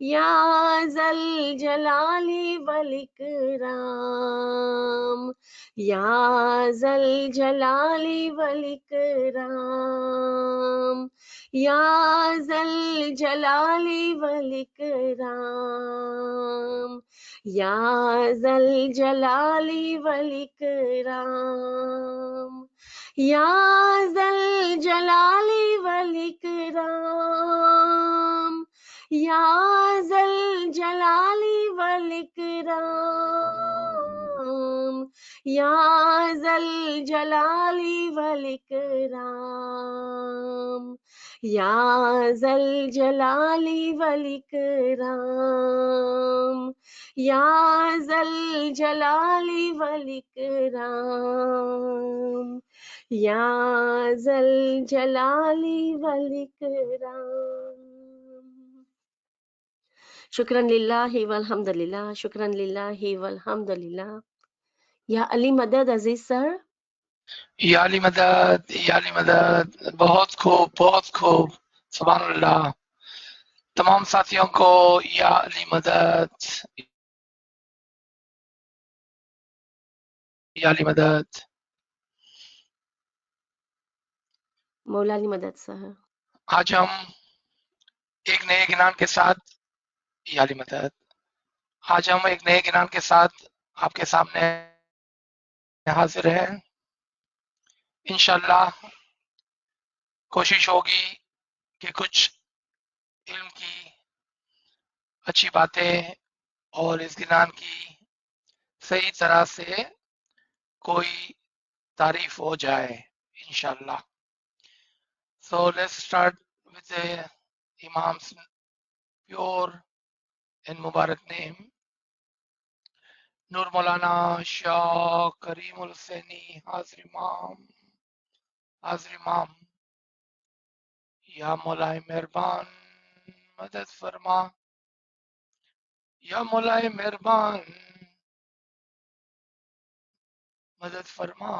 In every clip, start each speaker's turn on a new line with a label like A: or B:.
A: Ya Zal Jalali wal Ikram, Ya Zal Jalali wal Ikram, Ya Zal Jalali wal Ikram, Ya Zal Jalali wal Ikram, Ya Zal Jalali wal Ikram, Ya Zal Jalali wal Ikram, Ya Zal Jalali wal Ikram, Ya Zal Jalali wal Ikram, Ya Zal Jalali wal Ikram, Ya Zal Jalali wal Ikram. Shukran lillahi walhamdulillah, shukran lillahi walhamdulillah. Ya Ali Madad Aziz sir.
B: یا علی مدد یا علی مدد بہت خوب سبحان اللہ تمام ساتھیوں کو یا علی مدد یا علی مدد
A: مولا علی Madad sir.
B: آج ہم ایک نئے گنان کے ساتھ یا علی مدد آج ہم ایک نئے گنان کے ساتھ آپ کے سامنے حاضر ہیں انشاءاللہ کوشش ہوگی کہ کچھ علم کی اچھی باتیں اور اس گنان کی صحیح طرح سے کوئی تعریف ہو جائے انشاءاللہ. So let's start with the Imam's pure and Mubarak name. Nur Maulana Shah Kareem Hussaini Hazir Imam Ya Maulai Mehربان مدد فرما یا مولائے مہربان مدد فرما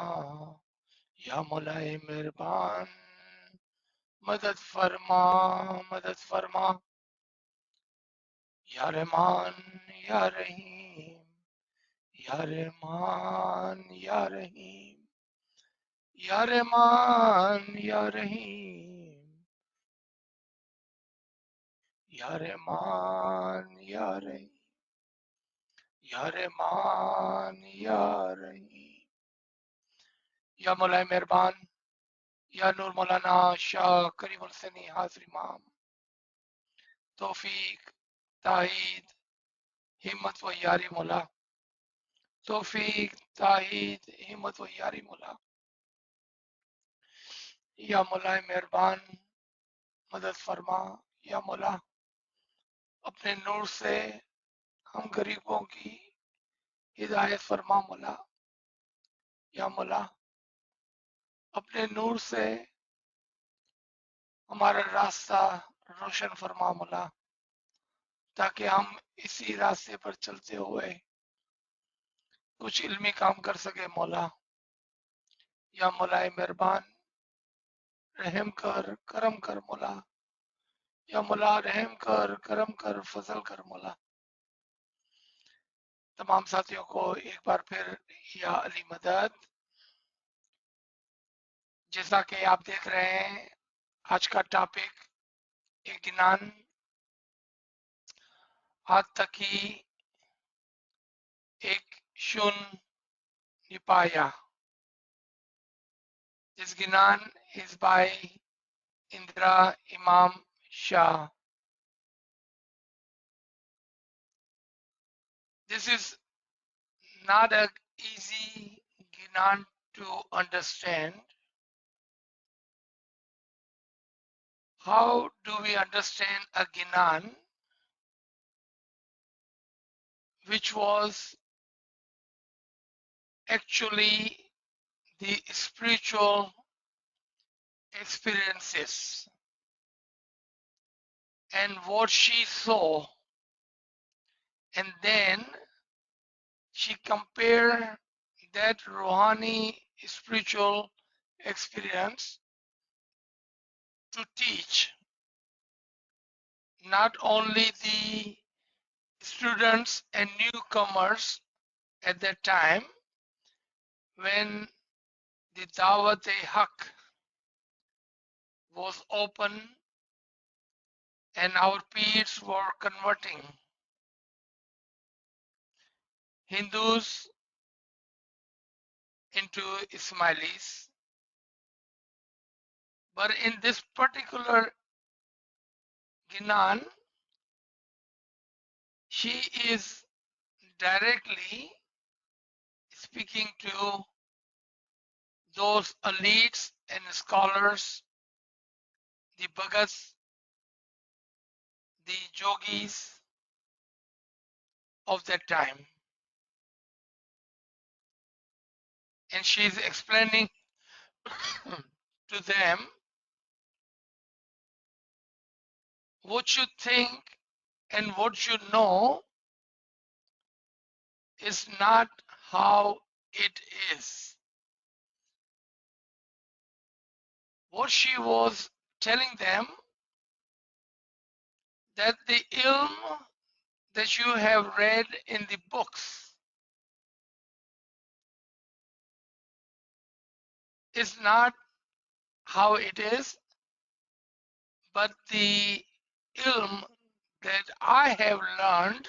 B: یا مولائے مہربان مدد فرما یا رحمان یا رحیم یا رحمان یا رحیم یا رحمان یا رحیم یا رحمان یا رحیم یا رحمان یا رحیم یا مولائے مہربان یا نور مولانا شاہ کریم الحسنی حاضر امام توفیق تائید ہمت و یاری مولا توفیق تائید ہمت و یاری مولا یا مولا مہربان مدد فرما یا مولا اپنے نور سے ہم غریبوں کی ہدایت فرما مولا یا مولا اپنے نور سے ہمارا راستہ روشن فرما مولا تاکہ ہم اسی راستے پر چلتے ہوئے کچھ علمی کام کر سکے مولا یا مولا مہربان رحم کر کرم کر مولا یا مولا رحم کر کرم کر فضل کر مولا. تمام ساتھیوں کو ایک بار پھر یا علی مدد. جیسا کہ آپ دیکھ رہے ہیں آج کا ٹاپک ایک گنان تھکی ایک شن نپایا. This Ginan is by Indra Imam Shah. This is not an easy Ginan to understand. How do we understand a Ginan which was actually the spiritual experiences and what she saw, and then she compared that Rohani spiritual experience to teach not only the students and newcomers at that time when the Dawat-e-Haq was open and our peers were converting Hindus into Ismailis. But in this particular Ginan, she is directly speaking to those elites and scholars, the Bhagats, the Yogis of that time. And she is explaining to them what you think and what you know is not how it is. What she was telling them, that the ilm that you have read in the books is not how it is, but the ilm that I have learned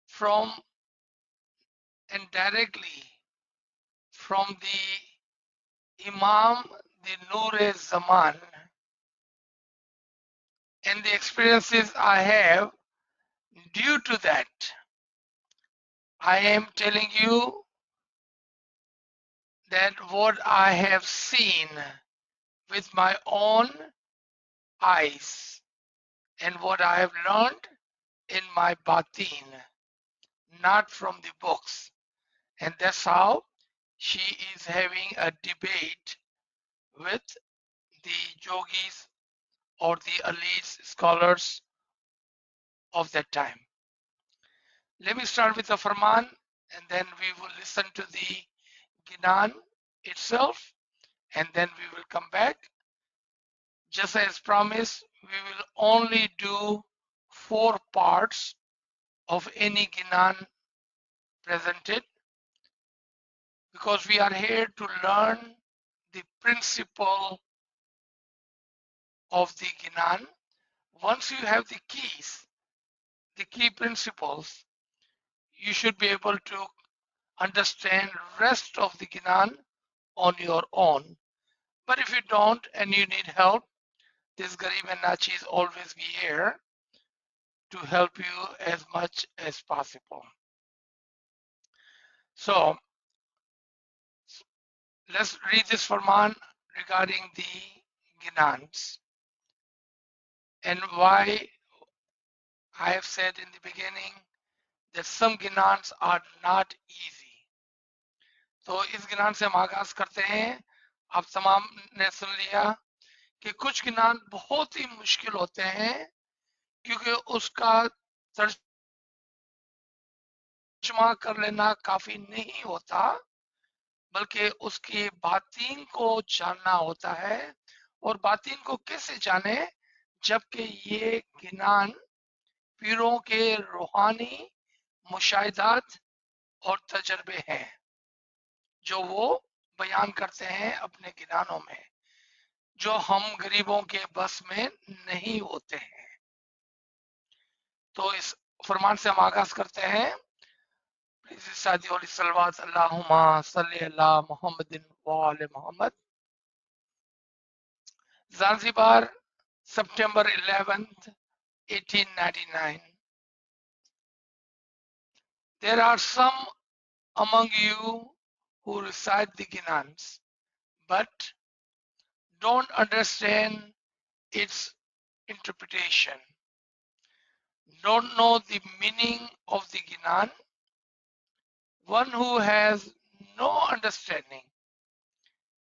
B: from and directly from the Imam, the Noor Zaman, and the experiences I have. Due to that, I am telling you that what I have seen with my own eyes and what I have learned in my batin, not from the books. And that's how she is having a debate with the yogis or the elite scholars of that time. Let me start with the Farman and then we will listen to the Ginan itself and then we will come back. Just as promised, we will only do 4 parts of any Ginan presented because we are here to learn the principle of the Ginan. Once you have the keys, the key principles, you should be able to understand rest of the Ginan on your own. But if you don't and you need help, this Garib and Nachi is always be here to help you as much as possible. So let's read this Farman regarding the Ginans and why I have said in the beginning that some Ginans are not easy. तो इस गिनान से हम आगाज करते हैं. आप तमाम ने सुन लिया कि कुछ गिनान बहुत ही मुश्किल होते हैं क्योंकि उसका तर्जुमा कर लेना काफी नहीं होता बल्कि उसकी बातीन को जानना होता है. और बातीन को कैसे जाने जबकि ये गिनान पीरों के रूहानी मुशाहिदात और तजर्बे हैं जो वो बयान करते हैं अपने गिनानों में, जो हम गरीबों के बस में नहीं होते हैं. तो इस फरमान से हम आगाज करते हैं. प्लीज शादी वाली सलवात अल्लाहुम्मा सल्ली अला मुहम्मदिन व आले Mohammad. Zanzibar, September 11th, 1899. There are some among you who recite the Ginans, but don't understand its interpretation, don't know the meaning of the Ginan. One who has no understanding,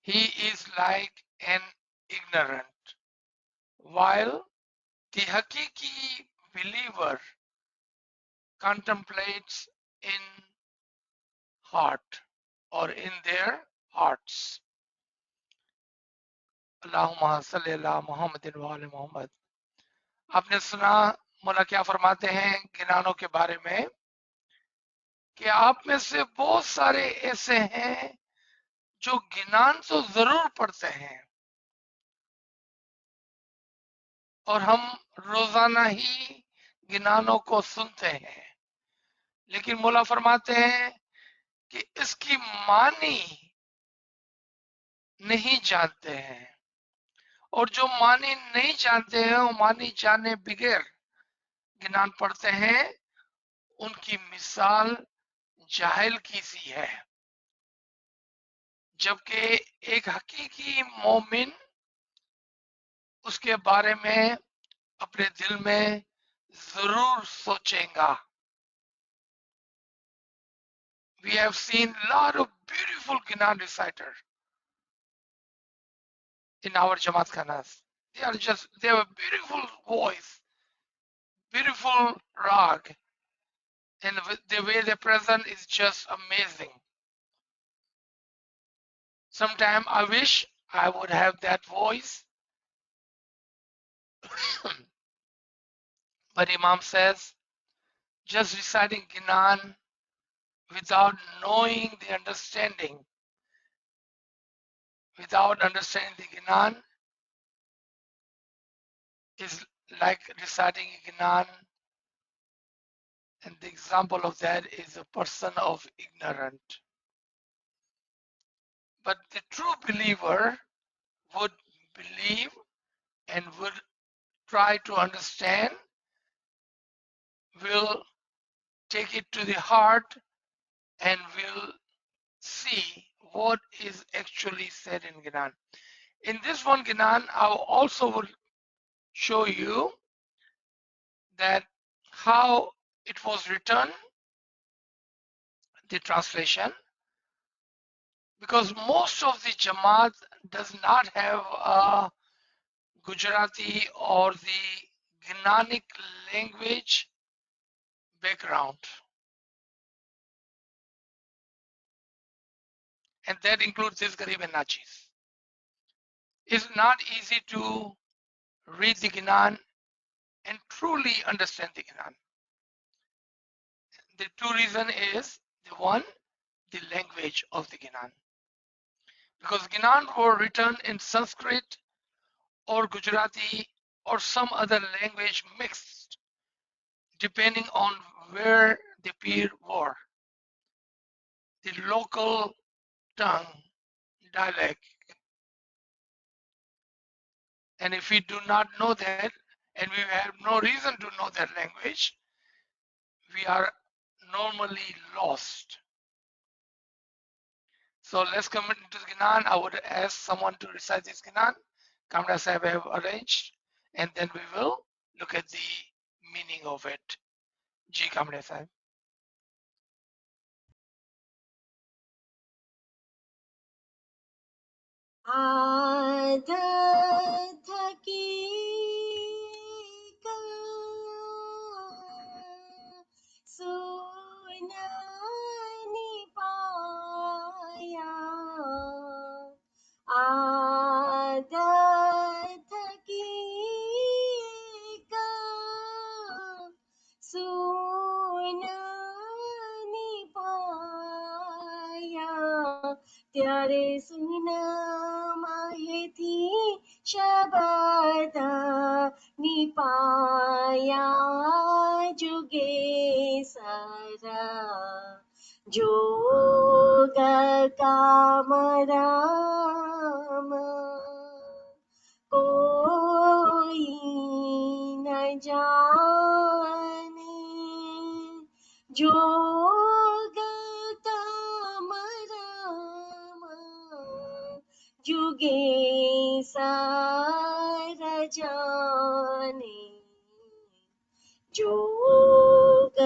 B: he is like an ignorant, while the Hakiki believer contemplates in heart or in their hearts. Allahumma salli ala Muhammadin wa ala Muhammad. आपने सुना मौला क्या फरमाते हैं गिनानों के बारे में कि आप में से बहुत सारे ऐसे हैं जो गिनान तो जरूर पढ़ते हैं और हम रोजाना ही गिनानों को सुनते हैं, लेकिन मौला फरमाते हैं कि इसकी मानी नहीं जानते हैं, और जो मानी नहीं जानते हैं वो मानी जाने बगैर गिनान पढ़ते हैं, उनकी मिसाल जाहिल की सी है। जबकि एक हकीकी मोमिन उसके बारे में अपने दिल में जरूर सोचेगा। We have seen lot of beautiful Ginan reciter in our Jamaat Khanas. They have a beautiful voice, beautiful rag, and the way they present is just amazing. Sometimes I wish I would have that voice, but Imam says just reciting Ginan without knowing the understanding, without understanding the Ginan, is like reciting Ginan, and the example of that is a person of ignorant. But the true believer would believe and would try to understand, will take it to the heart, and will see what is actually said in Ginan. In this one Ginan, I also will show you that how it was written, the translation, because most of the Jamaat does not have a Gujarati or the Gnanic language background, and that includes this Garib and Nachis. It's not easy to read the Gnan and truly understand the Gnan. The two reason is the one, the language of the Gnan, because Gnan were written in Sanskrit or Gujarati or some other language mixed, depending on where the peer were, the local tongue, dialect. And if we do not know that, and we have no reason to know that language, we are normally lost. So let's come into the Gnan. I would ask someone to recite this Gnan. Kamra Sahib have arranged, and then we will look at the meaning of it. Ji Kamra Sahib.
A: आदत थकी का सुना निपाया, आदत थकी का सुना निपाया, ત્યારે સુનામાહેથી શબ્દ નિપાયા જુગે સારા, જોગ કામ રામ કોઈ ન જાને, જોગ કામ રામ जुगे सारा जाने, जोग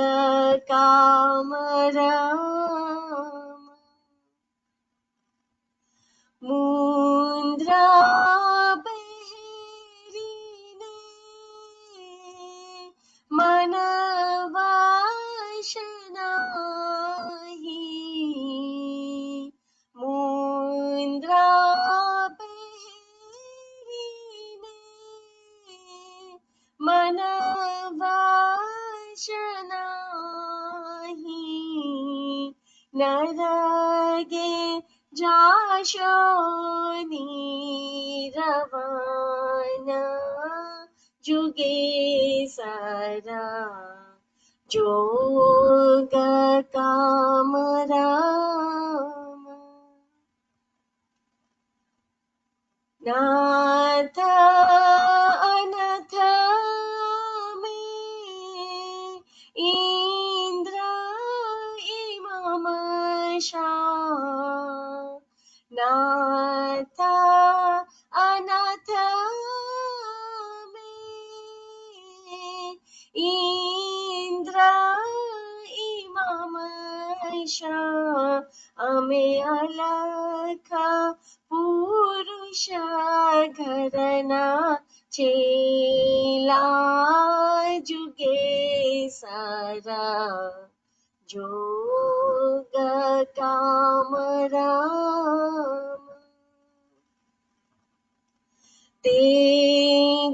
A: काम राम मुद्रा बहरीने मन वासनाही, मुद्रा बहरीने मन नरगे जाशोनी रवाना जुगे सारा जोग कामराम नाथ अनथ में इंद्र इमम शाह नाथ अनथ में इंद्र इमम शाह अमे अलख पुरुष घरना चेला जुगे सारा जोग काम राम ते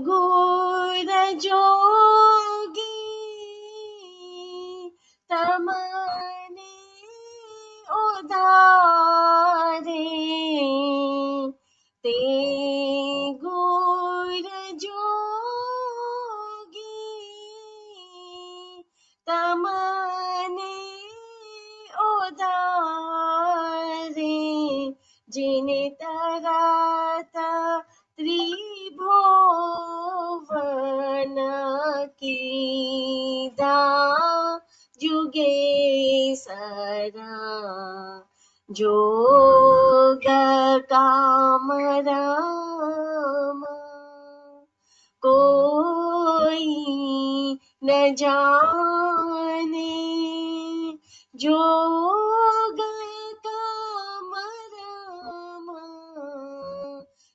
A: गुर जोगी तमने उदारे ते गुर जोगी तमने उदारे जिने तराता त्रिभुवन कीदा जुगे सरा जोग काम राम कोई न जाने जोग काम राम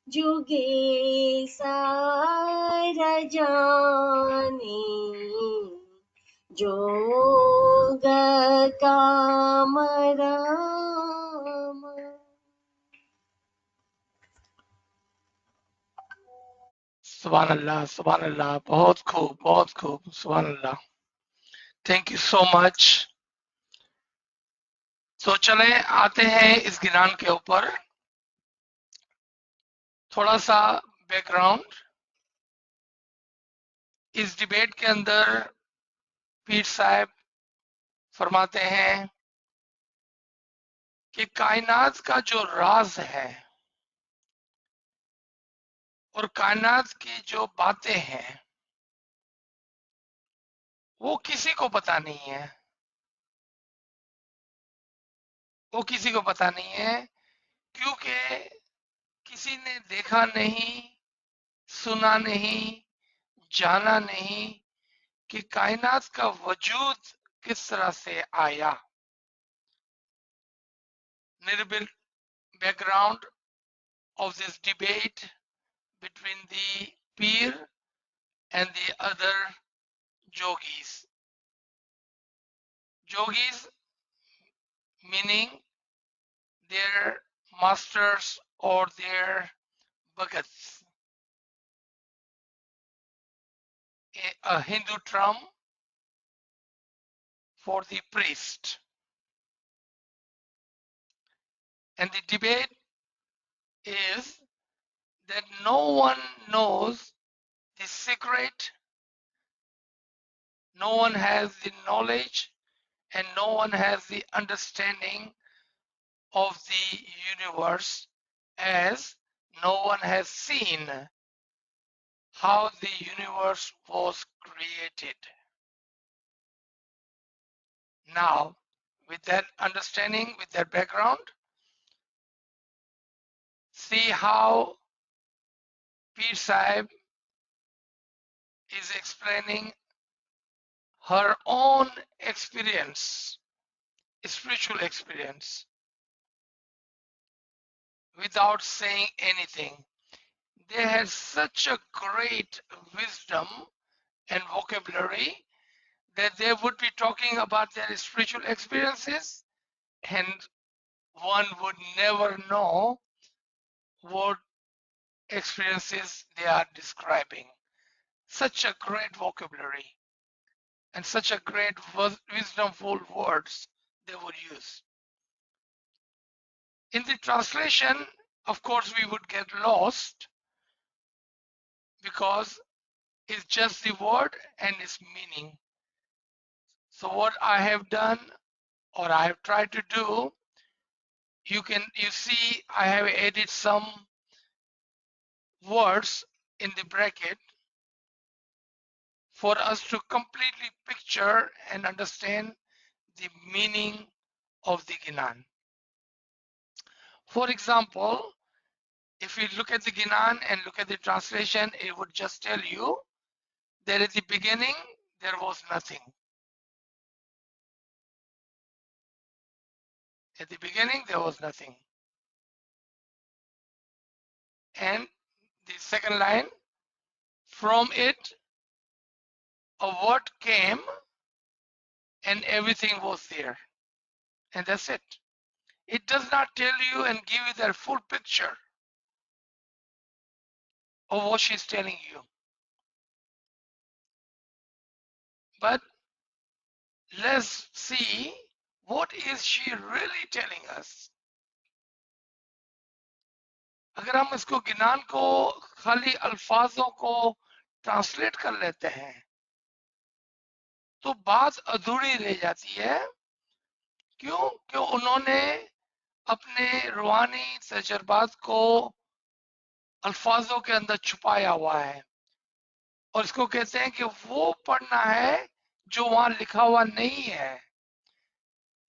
A: जुगे सारा जाने जोग काम राम
B: सुभान अल्लाह, बहुत खूब, सुभान अल्लाह। Thank you so much. तो चले आते हैं इस गिरान के ऊपर। थोड़ा सा बैकग्राउंड। इस डिबेट के अंदर पीर साहब फरमाते हैं कि कायनात का जो राज है और कायनात की जो बातें हैं वो किसी को पता नहीं है, वो किसी को पता नहीं है, क्योंकि किसी ने देखा नहीं, सुना नहीं, जाना नहीं कि कायनात का वजूद किस तरह से आया। निर्बिल background of this debate between the peer and the other yogis. Yogis meaning their masters or their bhagats, a Hindu term for the priest. And the debate is that no one knows the secret, no one has the knowledge, and no one has the understanding of the universe, as no one has seen how the universe was created. Now, with that understanding, with that background, see how Pir Sahib is explaining her own experience, spiritual experience, without saying anything. They had such a great wisdom and vocabulary that they would be talking about their spiritual experiences, and one would never know what experiences they are describing. Such a great vocabulary and such a great wisdomful words they would use. In the translation, of course, we would get lost because it's just the word and its meaning. So what I have done, or I have tried to do, you see I have added some words in the bracket for us to completely picture and understand the meaning of the Ginan. For example, if we look at the Ginan and look at the translation, it would just tell you that at the beginning there was nothing. At the beginning there was nothing. And the second line, from it a word came and everything was there. And that's it. It does not tell you and give you the full picture of what she's telling you. But let's see what is she really telling us. अगर हम इसको गिनान को खाली अल्फाजों को translate कर लेते हैं तो बात अधूरी रह जाती है। क्यों? क्यों उन्होंने अपने रूहानी तजर्बात को अल्फाजों के अंदर छुपाया हुआ है और इसको कहते हैं कि वो पढ़ना है जो वहां लिखा हुआ नहीं है।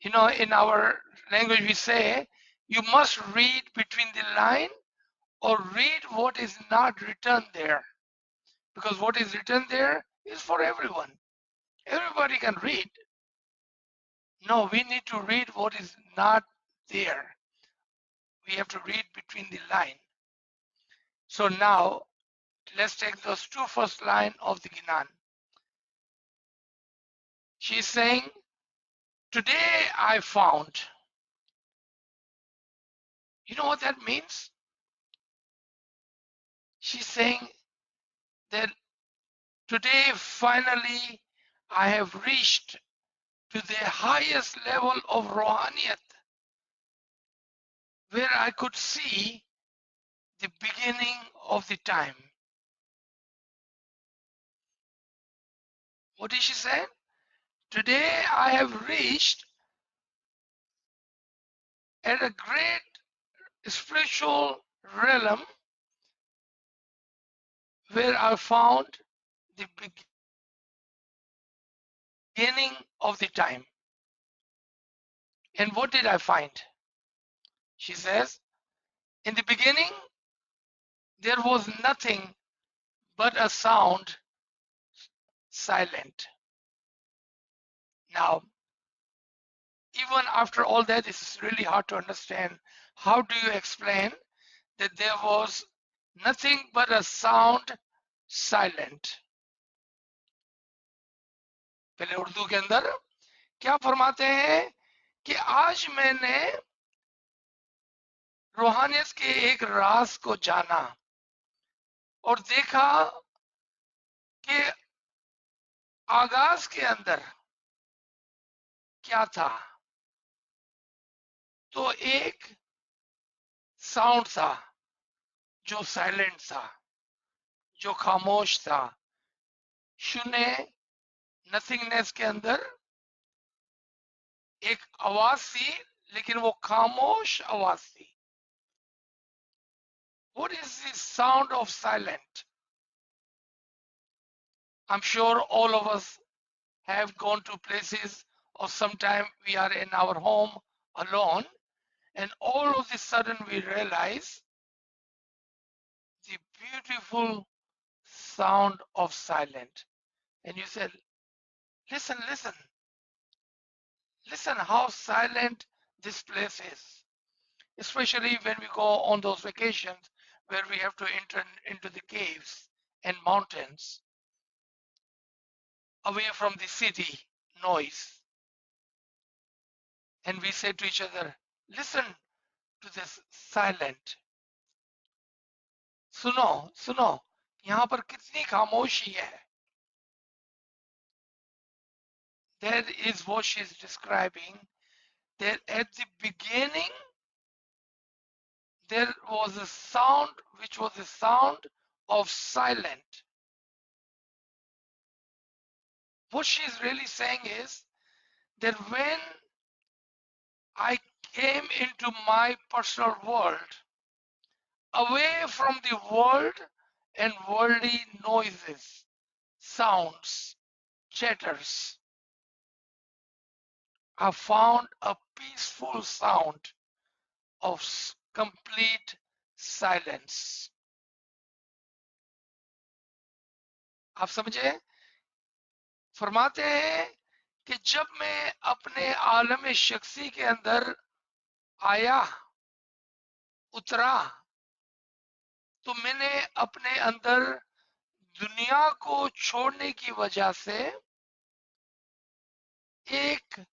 B: You know, in our language we say you must read between the line or read what is not written there, because what is written there is for everyone. Everybody can read. No, we need to read what is not there. We have to read between the line. So now let's take those two first line of the Ginan. She's saying, today I found. You know what that means? She's saying that today finally I have reached to the highest level of Rohaniyat, where I could see the beginning of the time. What did she say? Today I have reached at a great spiritual realm where I found the beginning of the time. And what did I find? She says, in the beginning, there was nothing but a sound, silent. Now, even after all that, it's really hard to understand. How do you explain that there was nothing but a sound, silent? पहले उर्दू के अंदर क्या फरमाते हैं कि आज मैंने रूहानियत के एक राज को जाना और देखा कि आगाज के अंदर क्या था। तो एक साउंड था जो साइलेंट था, जो खामोश था। शून्य, नथिंगनेस के अंदर एक आवाज थी, लेकिन वो खामोश आवाज थी। What is the sound of silent? I'm sure all of us have gone to places, or sometime we are in our home alone, and all of a sudden we realize the beautiful sound of silent. And you said, listen, listen, listen how silent this place is. Especially when we go on those vacations where we have to enter into the caves and mountains, away from the city noise. And we say to each other, listen to this silent. सुनो, सुनो, यहाँ पर कितनी खामोशी है. That is what she's describing, that at the beginning there was a sound which was the sound of silent. What she's really saying is that when I came into my personal world, away from the world and worldly noises, sounds, chatters, I found a peaceful sound of complete silence. आप समझे? फरमाते हैं कि जब मैं अपने आलम शख्सी के अंदर आया, उतरा, तो मैंने अपने अंदर दुनिया को छोड़ने की वजह से एक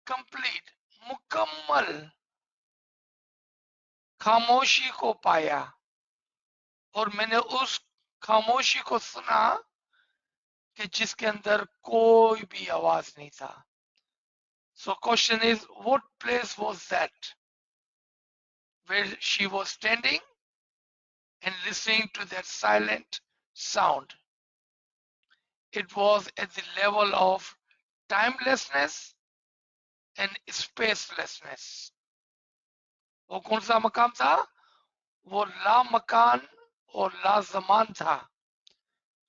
B: कंप्लीट, मुकम्मल खामोशी को पाया और मैंने उस खामोशी को सुना कि जिसके अंदर कोई भी आवाज नहीं था. So question is, what place was that where she was standing and listening to that silent sound? It was at the level of timelessness and spacelessness. वो कौन सा मकाम था? वो ला मकान और ला जमान था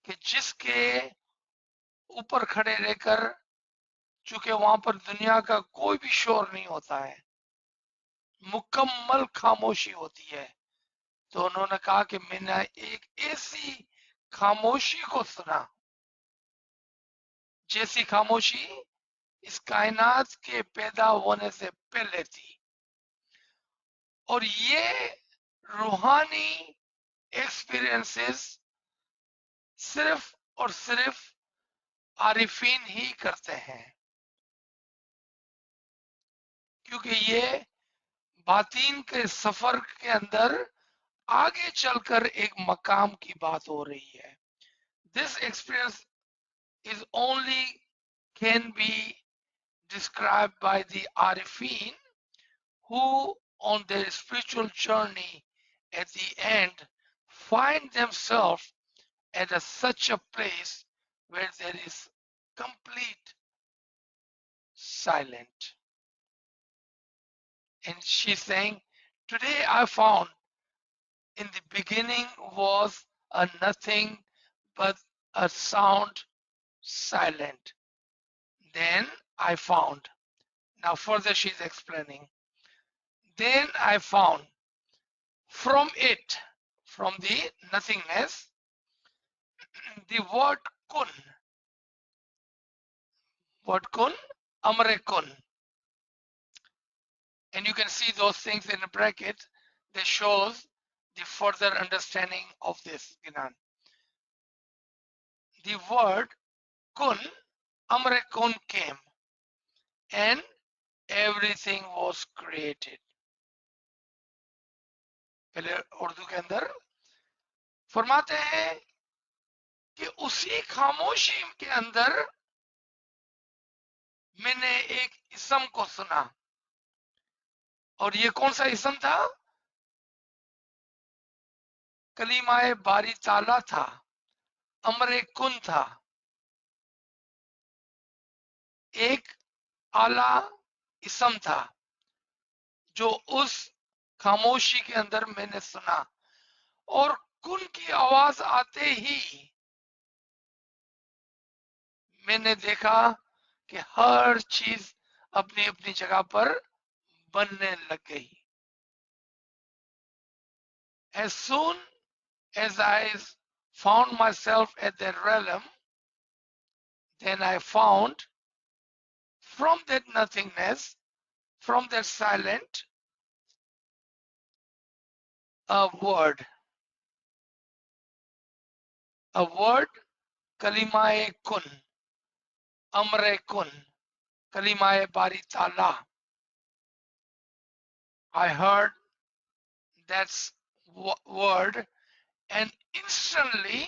B: कि जिसके ऊपर खड़े रहकर, चूंकि वहां पर दुनिया का कोई भी शोर नहीं होता है, मुकम्मल खामोशी होती है, तो उन्होंने कहा कि मैंने एक ऐसी खामोशी को सुना जैसी खामोशी इस कायनात के पैदा होने से पहले थी. और ये रूहानी एक्सपीरियंसेस सिर्फ और सिर्फ आरिफीन ही करते हैं, क्योंकि ये बातीन के सफर के अंदर आगे चलकर एक मकाम की बात हो रही है. This experience is only can be described by the Arifin who on their spiritual journey at the end find themselves at such a place where there is complete silence. And she's saying, today I found in the beginning was a nothing but a sound silent. Then I found. Now further she's explaining. Then I found from it, from the nothingness, the word kun, amre kun. And you can see those things in a bracket that shows the further understanding of this Gnan. The word kun, amre kun came and everything was created. पहले उर्दू के अंदर फरमाते हैं कि उसी खामोशी के अंदर मैंने एक इसम को सुना. और ये कौन सा इसम था? कलीमाए बारी ताला था, अमरे कुन था, एक आला इसम था जो उस खामोशी के अंदर मैंने सुना. और कुन की आवाज आते ही मैंने देखा कि हर चीज अपनी अपनी जगह पर बनने लग गई. As soon as I found myself at that realm, then I found from that nothingness, from that silent, a word, kalimae kun, amre kun, kalimae bari tala. I heard that word and instantly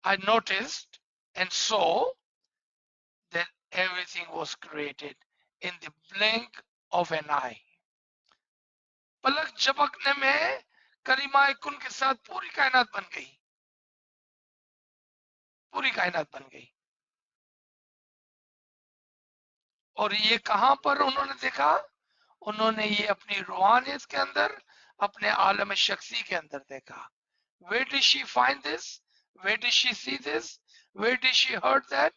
B: I noticed and saw that everything was created in the blink of an eye. पलक झपकने में करीमा कुन के साथ पूरी कायनात बन गई, पूरी कायनात बन गई। और ये कहां पर उन्होंने देखा? उन्होंने ये अपनी रूहानियत के अंदर, अपने आलम शख्सी के अंदर देखा। Where did she find this? Where did she see this? Where did she heard that?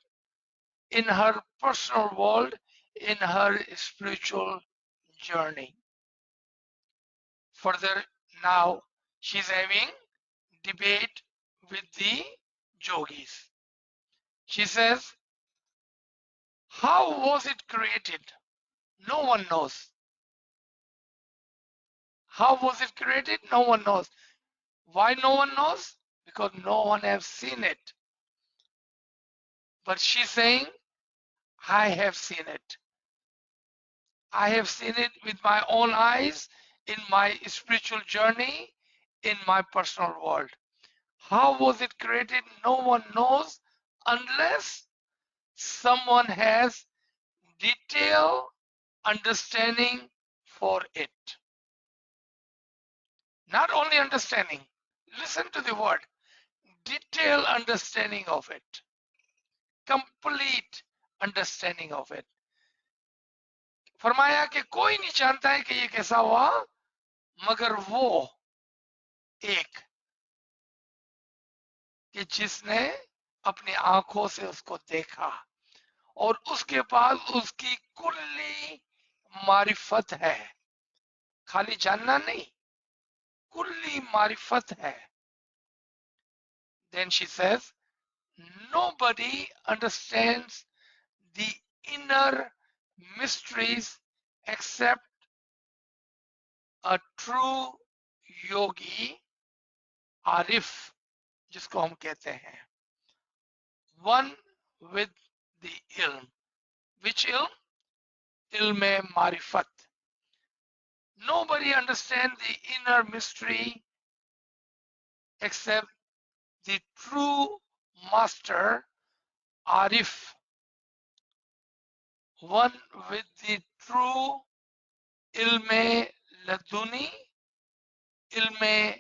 B: In her personal world, in her spiritual journey. Further, now she's having debate with the yogis. She says, how was it created? No one knows. How was it created? No one knows. Why no one knows? Because no one has seen it. But she's saying, I have seen it. I have seen it with my own eyes in my spiritual journey, in my personal world. How was it created? No one knows unless someone has detailed understanding for it. Not only understanding, listen to the word, detailed understanding of it, complete understanding of it. फरमाया कि कोई नहीं जानता है कि ये कैसा हुआ मगर वो एक कि जिसने अपनी आंखों से उसको देखा और उसके बाद उसकी कुल्ली मारिफत है, खाली जानना नहीं, कुल्ली मारिफत है। Then she says, nobody understands the inner mysteries except a true yogi, arif, जिसको हम कहते हैं, one with the ilm. Which ilm? Ilm marifat. Nobody understands the inner mystery except the true master, arif, one with the true ilm laduni, ilm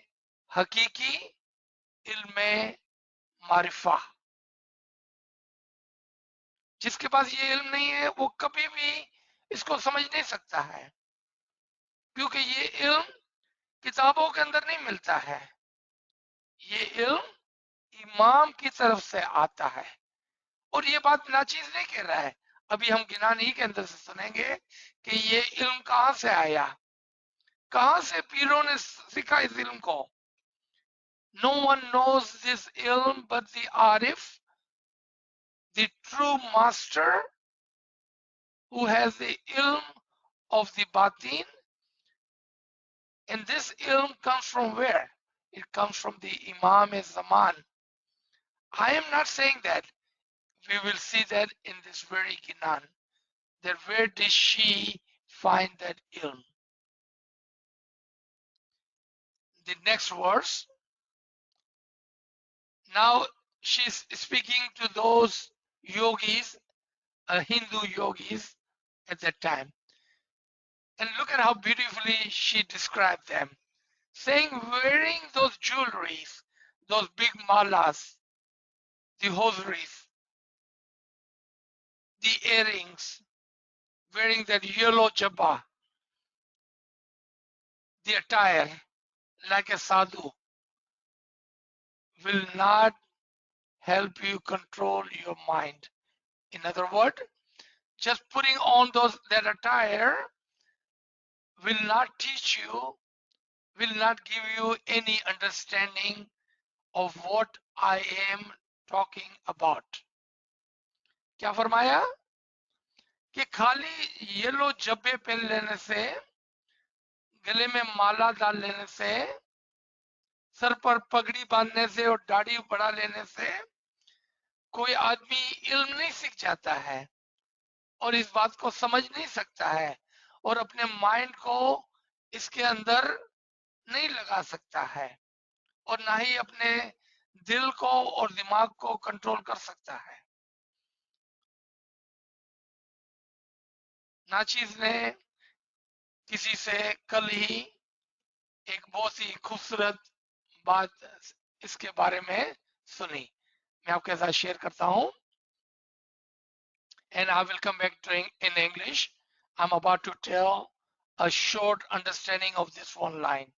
B: hakiki, ilm मारिफा। जिसके पास ये इल्म नहीं है वो कभी भी इसको समझ नहीं सकता है, क्योंकि ये इल्म किताबों के अंदर नहीं मिलता है, ये इल्म इमाम की तरफ से आता है। और ये बात नाचीज नहीं कह रहा है, अभी हम गिनानी के अंदर से सुनेंगे कि ये इल्म कहां से आया, कहां से पीरों ने सीखा इस इल्म को। No one knows this ilm but the arif, the true master who has the ilm of the batin. And this ilm comes from where? It comes from the Imam Zaman. I am not saying that. We will see that in this very Ginan. That where did she find that ilm? The next verse. Now she's speaking to those yogis, Hindu yogis at that time. And look at how beautifully she described them, saying wearing those jewelries, those big malas, the hosaries, the earrings, wearing that yellow jabba, the attire like a sadhu, will not help you control your mind. In other words, just putting on that attire will not teach you, will not give you any understanding of what I am talking about. क्या फरमाया कि खाली yellow जब्बे पहन लेने से, गले में माला डाल लेने से, सर पर पगड़ी बांधने से और दाढ़ी बढ़ा लेने से कोई आदमी इल्म नहीं सीख जाता है और इस बात को समझ नहीं सकता है और अपने माइंड को इसके अंदर नहीं लगा सकता है और ना ही अपने दिल को और दिमाग को कंट्रोल कर सकता है। नाचीज ने किसी से कल ही एक बहुत ही खूबसूरत बात इसके बारे में सुनी, मैं आपके साथ शेयर करता हूं, and I will come back to in English. I'm about to tell a short understanding of this one line,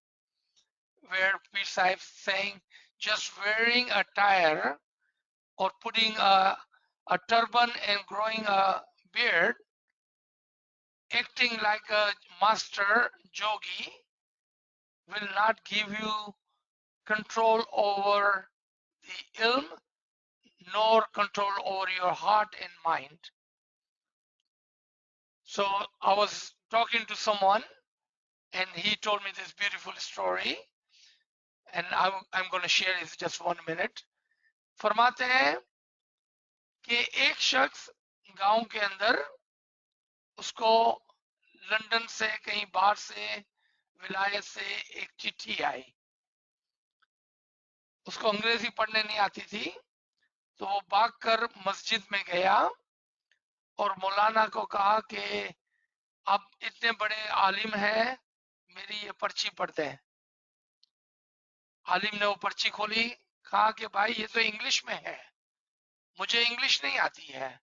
B: where Pir Sahib saying just wearing a tire or putting a turban and growing a beard, acting like a master yogi, will not give you control over the ilm nor control over your heart and mind. So I was talking to someone and he told me this beautiful story, and I'm going to share it just 1 minute. फरमाते हैं कि एक शख्स गांव के अंदर, उसको London से कहीं बाहर से विलायत से एक चिट्ठी आई, उसको अंग्रेजी पढ़ने नहीं आती थी, तो वो भागकर मस्जिद में गया और मौलाना को कहा कि आप इतने बड़े आलिम हैं, मेरी ये पर्ची पढ़ते हैं। आलिम ने वो पर्ची खोली, कहा कि भाई ये तो इंग्लिश में है, मुझे इंग्लिश नहीं आती है।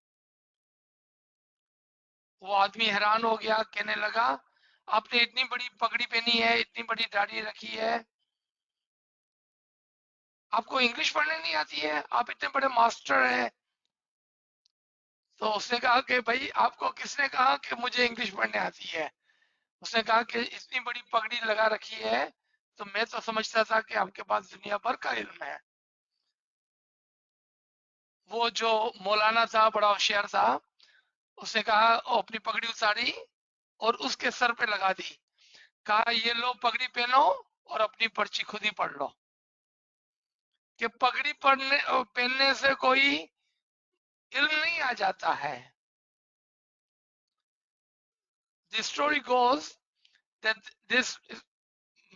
B: वो आदमी हैरान हो गया, कहने लगा आपने इतनी बड़ी पगड़ी पहनी है, इतनी बड़ी दाढ़ी रखी है, आपको इंग्लिश पढ़ने नहीं आती है, आप इतने बड़े मास्टर हैं। तो उसने कहा कि भाई आपको किसने कहा कि मुझे इंग्लिश पढ़ने आती है? उसने कहा कि इतनी बड़ी पगड़ी लगा रखी है, तो मैं तो समझता था कि आपके पास दुनिया भर का इल्म है। वो जो मौलाना था, बड़ा होशियार था, उसने कहा अपनी पगड़ी उतारी और उसके सर पे लगा दी, कहा ये लो पगड़ी पहनो और अपनी पर्ची खुद ही पढ़ लो। कि पगड़ी पहनने से कोई इल्म नहीं आ जाता है। The story goes that this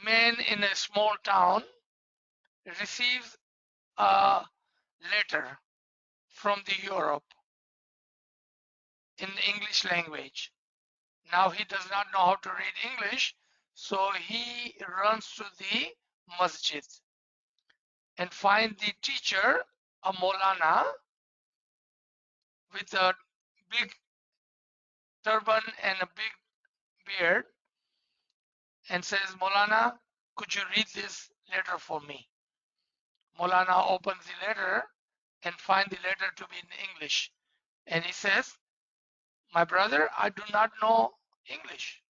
B: man in a small town receives a letter from the Europe in the English language. Now he does not know how to read English, so he runs to the masjid and find the teacher, a Maulana, with a big turban and a big beard, and says, Maulana, could you read this letter for me? Maulana opens the letter and finds the letter to be in English. And he says, my brother, I do not know English.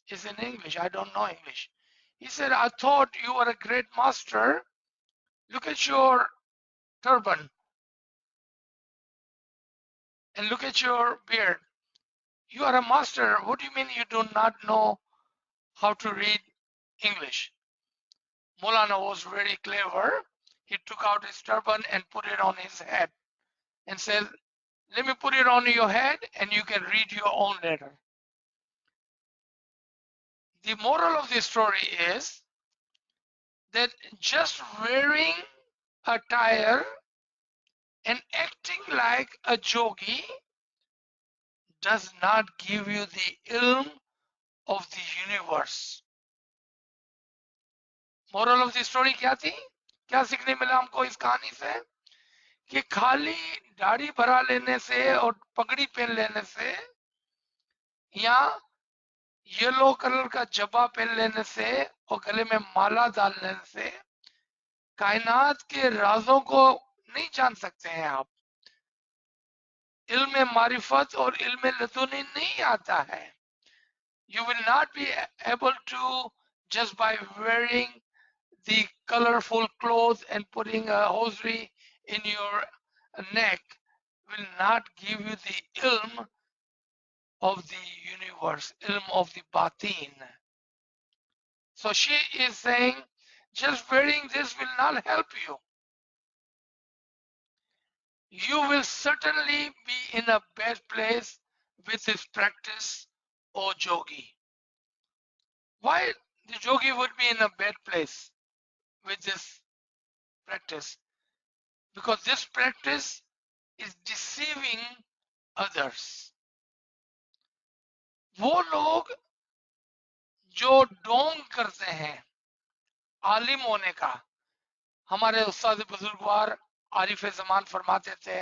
B: It's in English. I don't know English. He said, I thought you were a great master. Look at your turban and look at your beard. You are a master. What do you mean you do not know how to read English? Maulana was very clever. He took out his turban and put it on his head and said, let me put it on your head and you can read your own letter. The moral of this story is that just wearing a tire and acting like a yogi does not give you the ilm of the universe. Moral of the story क्या थी? क्या सीखने मिला हमको इस कहानी से? कि खाली दाढ़ी भरा लेने से और पगड़ी पहन लेने से या येलो कलर का जब्बा पहन लेने से और गले में माला डाल लेने से कायनात के राजों को नहीं जान सकते हैं आप। इल्म मारिफत और इल्म लदुनी नहीं आता है। You will not be able to, just by wearing the colorful clothes and putting a hosiery in your neck, will not give you the ilm of the universe, ilm of the batin. So she is saying, just wearing this will not help you. You will certainly be in a bad place with this practice, O yogi. Why the yogi would be in a bad place with this practice? Because this practice is deceiving others. वो लोग जो Dong करते हैं आलिम होने का। हमारे उस्ताद बुजुर्गवार आरिफ जमान फरमाते थे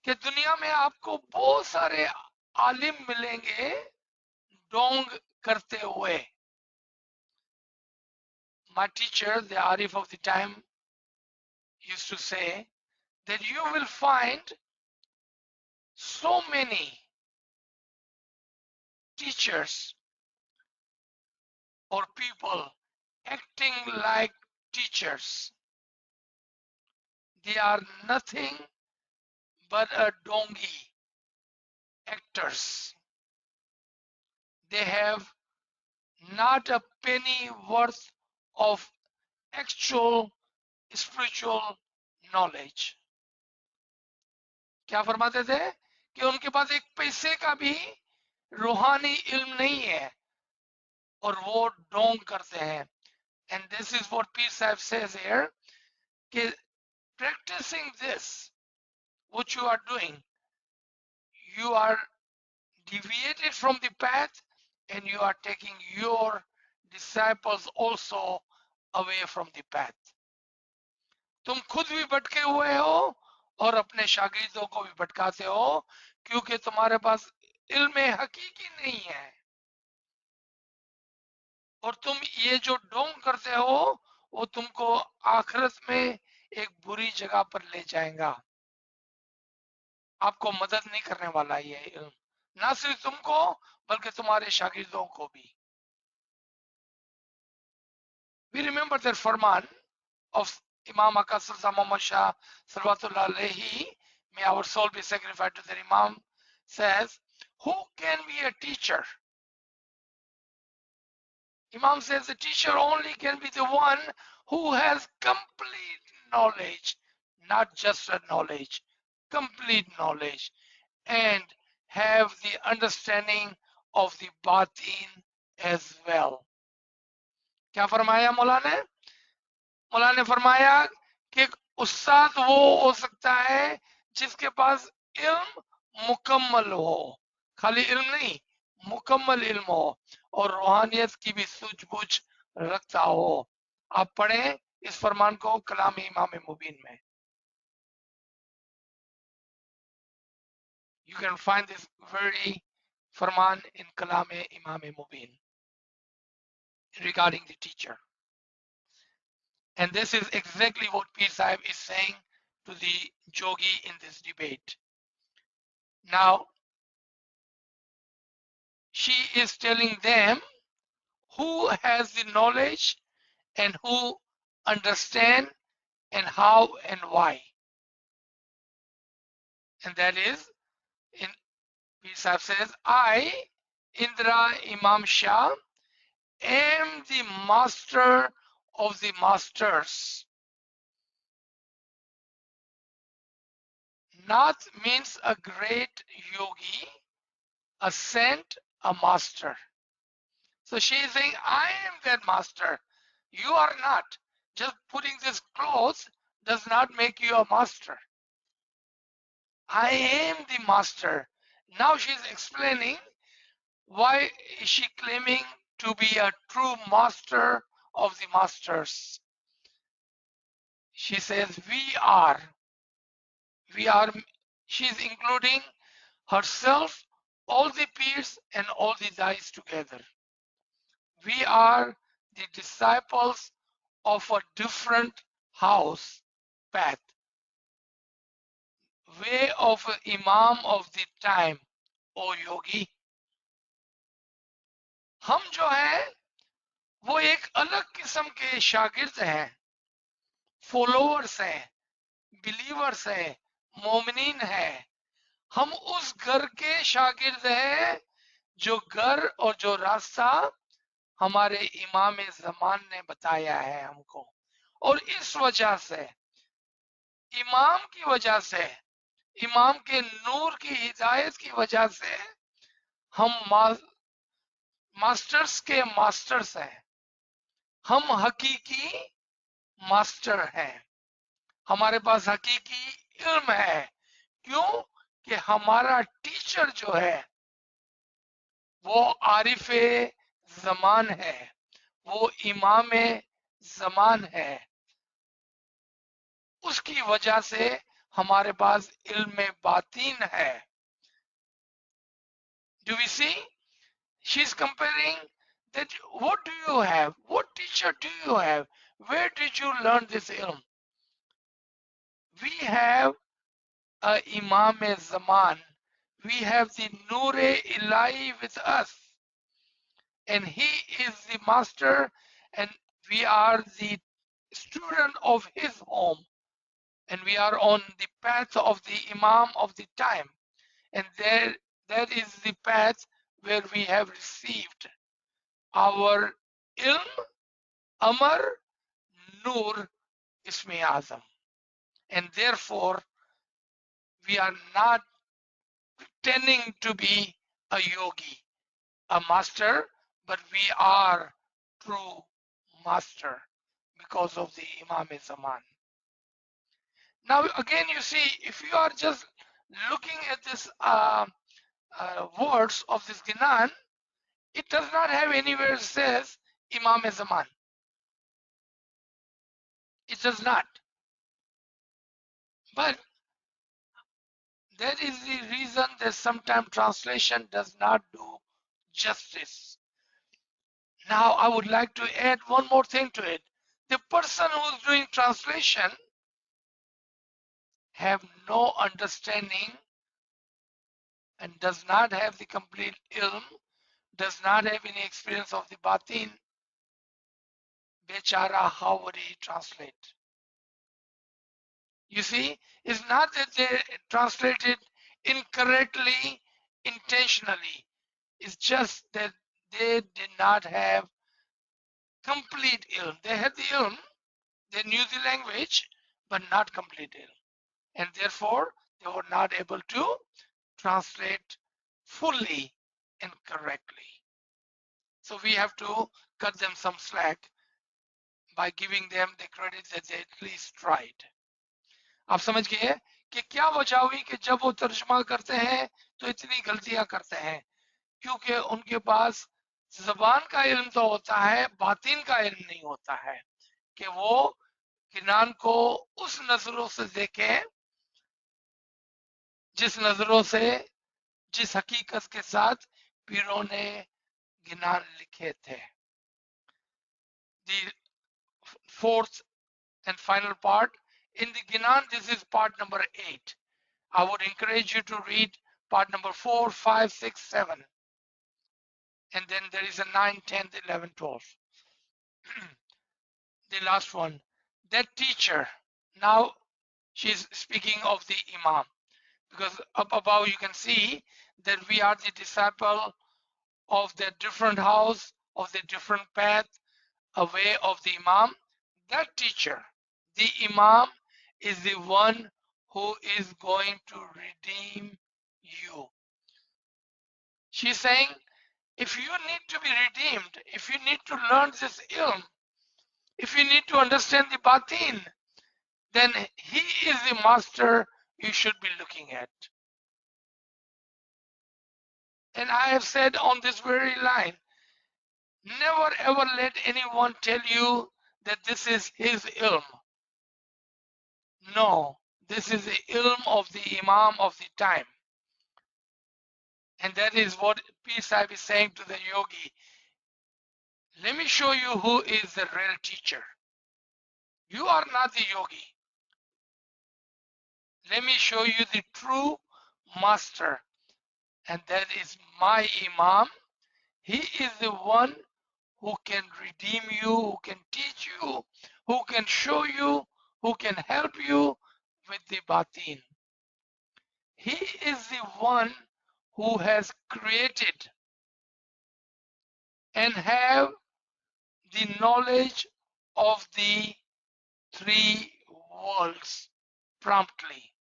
B: कि दुनिया में आपको बहुत सारे आलिम मिलेंगे डोंग करते हुए। My teacher, the Arif of the time, used to say that you will find so many teachers or people acting like teachers. They are nothing but a dongi actors. They have not a penny worth of actual spiritual knowledge. क्या फरमाते थे कि उनके पास एक पैसे का भी रूहानी इल्म नहीं है और वो डोंग करते हैं. And this is what Pir Sahib says here, कि practicing this, what you are doing, you are deviated from the path and you are taking your disciples also away from the path. तुम खुद भी भटके हुए हो और अपने शागिर्दों को भी भटकाते हो क्योंकि तुम्हारे पास इल्म हकीकी नहीं है और तुम ये जो डोंग करते हो वो तुमको आखिरत में एक बुरी जगह पर ले जाएगा. आपको मदद नहीं करने वाला ये इल्म, ना सिर्फ तुमको बल्कि तुम्हारे शागिर्दों को भी. We remember that farman of Imam Aka Sultan Muhammad Shah Salawatullah alayhi, may our soul be sacrificed to the Imam, says, who can be a teacher? Imam says the teacher only can be the one who has complete knowledge, not just a knowledge, complete knowledge, and have the understanding of the batin as well. क्या फरमाया मौला ने? मौला ने फरमाया कि उस्ताद वो हो सकता है जिसके पास इल्म मुकम्मल हो, खाली इल्म नहीं, मुकम्मल इल्म हो और रूहानियत की भी सूझबूझ रखता हो. आप पढ़ें इस फरमान को कलाम इमाम मुबीन में. You can find this very farman in kalam imam mubin regarding the teacher. And this is exactly what Pir Sahib is saying to the Jogi in this debate. Now, she is telling them who has the knowledge and who understand and how and why. And that is, in Pir Sahib says, I, Indra Imam Shah, am the master of the masters. Nath means a great yogi, a saint, a master. So she is saying, I am that master. You are not. Just putting this clothes does not make you a master. I am the master. Now she is explaining why is she claiming to be a true master of the masters. She says, we are, she is including herself, all the peers and all the dais together. We are the disciples of a different house path, way of an imam of the time, O yogi. हम जो है वो एक अलग किस्म के शागिर्द हैं, फॉलोअर्स हैं, बिलीवर्स हैं, मोमिनीन हैं. हम उस घर के शागिर्द हैं जो घर और जो रास्ता हमारे इमाम ज़मान ने बताया है हमको. और इस वजह से, इमाम की वजह से, इमाम के नूर की हिदायत की वजह से हम मास्टर्स के मास्टर्स हैं. हम हकीकी मास्टर हैं. हमारे पास हकीकी इल्म है. क्यों? कि हमारा टीचर जो है वो आरिफ जमान है, वो इमाम जमान है, उसकी वजह से हमारे पास इल्म बातीन है। Do we see? She's comparing that what do you have? What teacher do you have? Where did you learn this ilm? We have a Imam Zaman. We have the Noor Ilahi with us. And he is the master and we are the student of his home. And we are on the path of the Imam of the time. And that is the path where we have received our ilm, amar, nur, ismi azam. And therefore, we are not pretending to be a yogi, a master, but we are true master because of the Imam Zaman. Now, again, you see, if you are just looking at this words of this Ginan, it does not have anywhere says Imam Zaman. It does not. But that is the reason that sometimes translation does not do justice. Now, I would like to add one more thing to it. The person who is doing translation have no understanding and does not have the complete ilm, does not have any experience of the batin. Bechara, how would he translate? You see, it's not that they translated incorrectly, intentionally. It's just that they did not have complete ilm. They had the ilm, they knew the language, but not complete ilm. And therefore, they were not able to translate fully and correctly. So we have to cut them some slack by giving them the credit that they at least tried. आप समझ गए कि क्या वजह हुई कि जब वो तर्जमा करते हैं तो इतनी गलतियां करते हैं, क्योंकि उनके पास जबान का इल्म तो होता है, बातिन का इल्म नहीं होता है कि वो किनान को उस नजरों से देखें जिस नजरों से, जिस हकीकत के साथ पीरों ने गिनान लिखे थे. The fourth and final part in the Ginan, this is part number 8. I would encourage you to read part number 4, 5, 6, 7. And then there is a 9, 10, 11, 12. The last one, that teacher. Now she's speaking of the Imam, because up above you can see that we are the disciple of the different house, of the different path, a way of the Imam. That teacher, the Imam, is the one who is going to redeem you. She's saying, if you need to be redeemed, if you need to learn this ilm, if you need to understand the batin, then he is the master you should be looking at. And I have said on this very line, never ever let anyone tell you that this is his ilm. No, this is the ilm of the Imam of the time. And that is what P. Sahib is saying to the yogi. Let me show you who is the real teacher. You are not the yogi. Let me show you the true master. And that is my Imam. He is the one who can redeem you, who can teach you, who can show you, who can help you with the batin. He is the one who has created and have the knowledge of the three worlds promptly.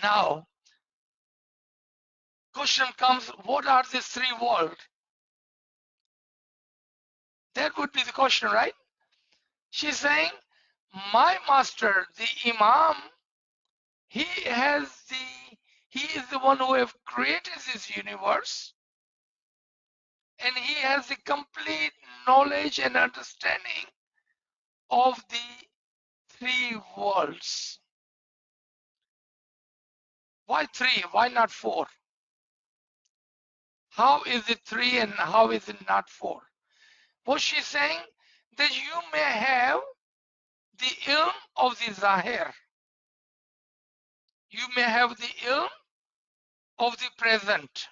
B: Now, question comes, what are these three worlds? That would be the question, right? She's saying, my master, the Imam, he is the one who have created this universe, and he has the complete knowledge and understanding of the three worlds. Why three? Why not four? How is it three and how is it not four? What she's saying, that you may have the ilm of the zahir. You may have the ilm of the present.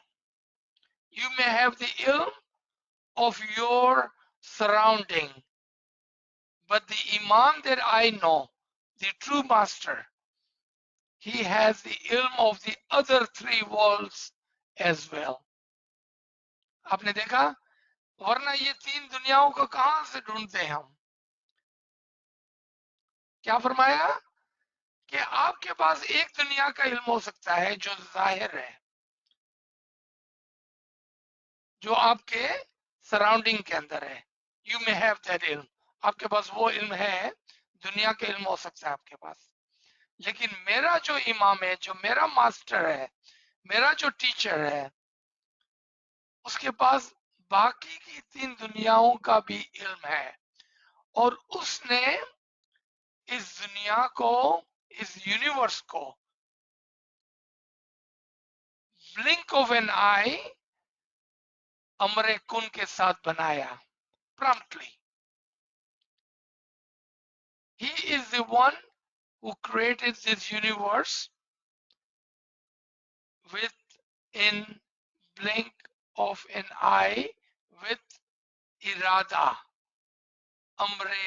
B: You may have the ilm of your surrounding. But the Imam that I know, the true master, he has the ilm of the other three worlds as well. आपने देखा, वरना ये तीन दुनियाओं को कहां से ढूंढते हैं हम? क्या फरमाया कि आपके पास एक दुनिया का इल्म हो सकता है जो जाहिर है, जो आपके सराउंडिंग के अंदर है. यू मे हैव दैट इल्म. आपके पास वो इल्म है, दुनिया का इल्म हो सकता है आपके पास. लेकिन मेरा जो इमाम है, जो मेरा मास्टर है, मेरा जो टीचर है, उसके पास बाकी की तीन दुनियाओं का भी इल्म है. और उसने इस दुनिया को, इस यूनिवर्स को ब्लिंक ऑफ एन आई अमरे कुन के साथ बनाया. Promptly. He is the one who created this universe within blink of an eye with irada, amre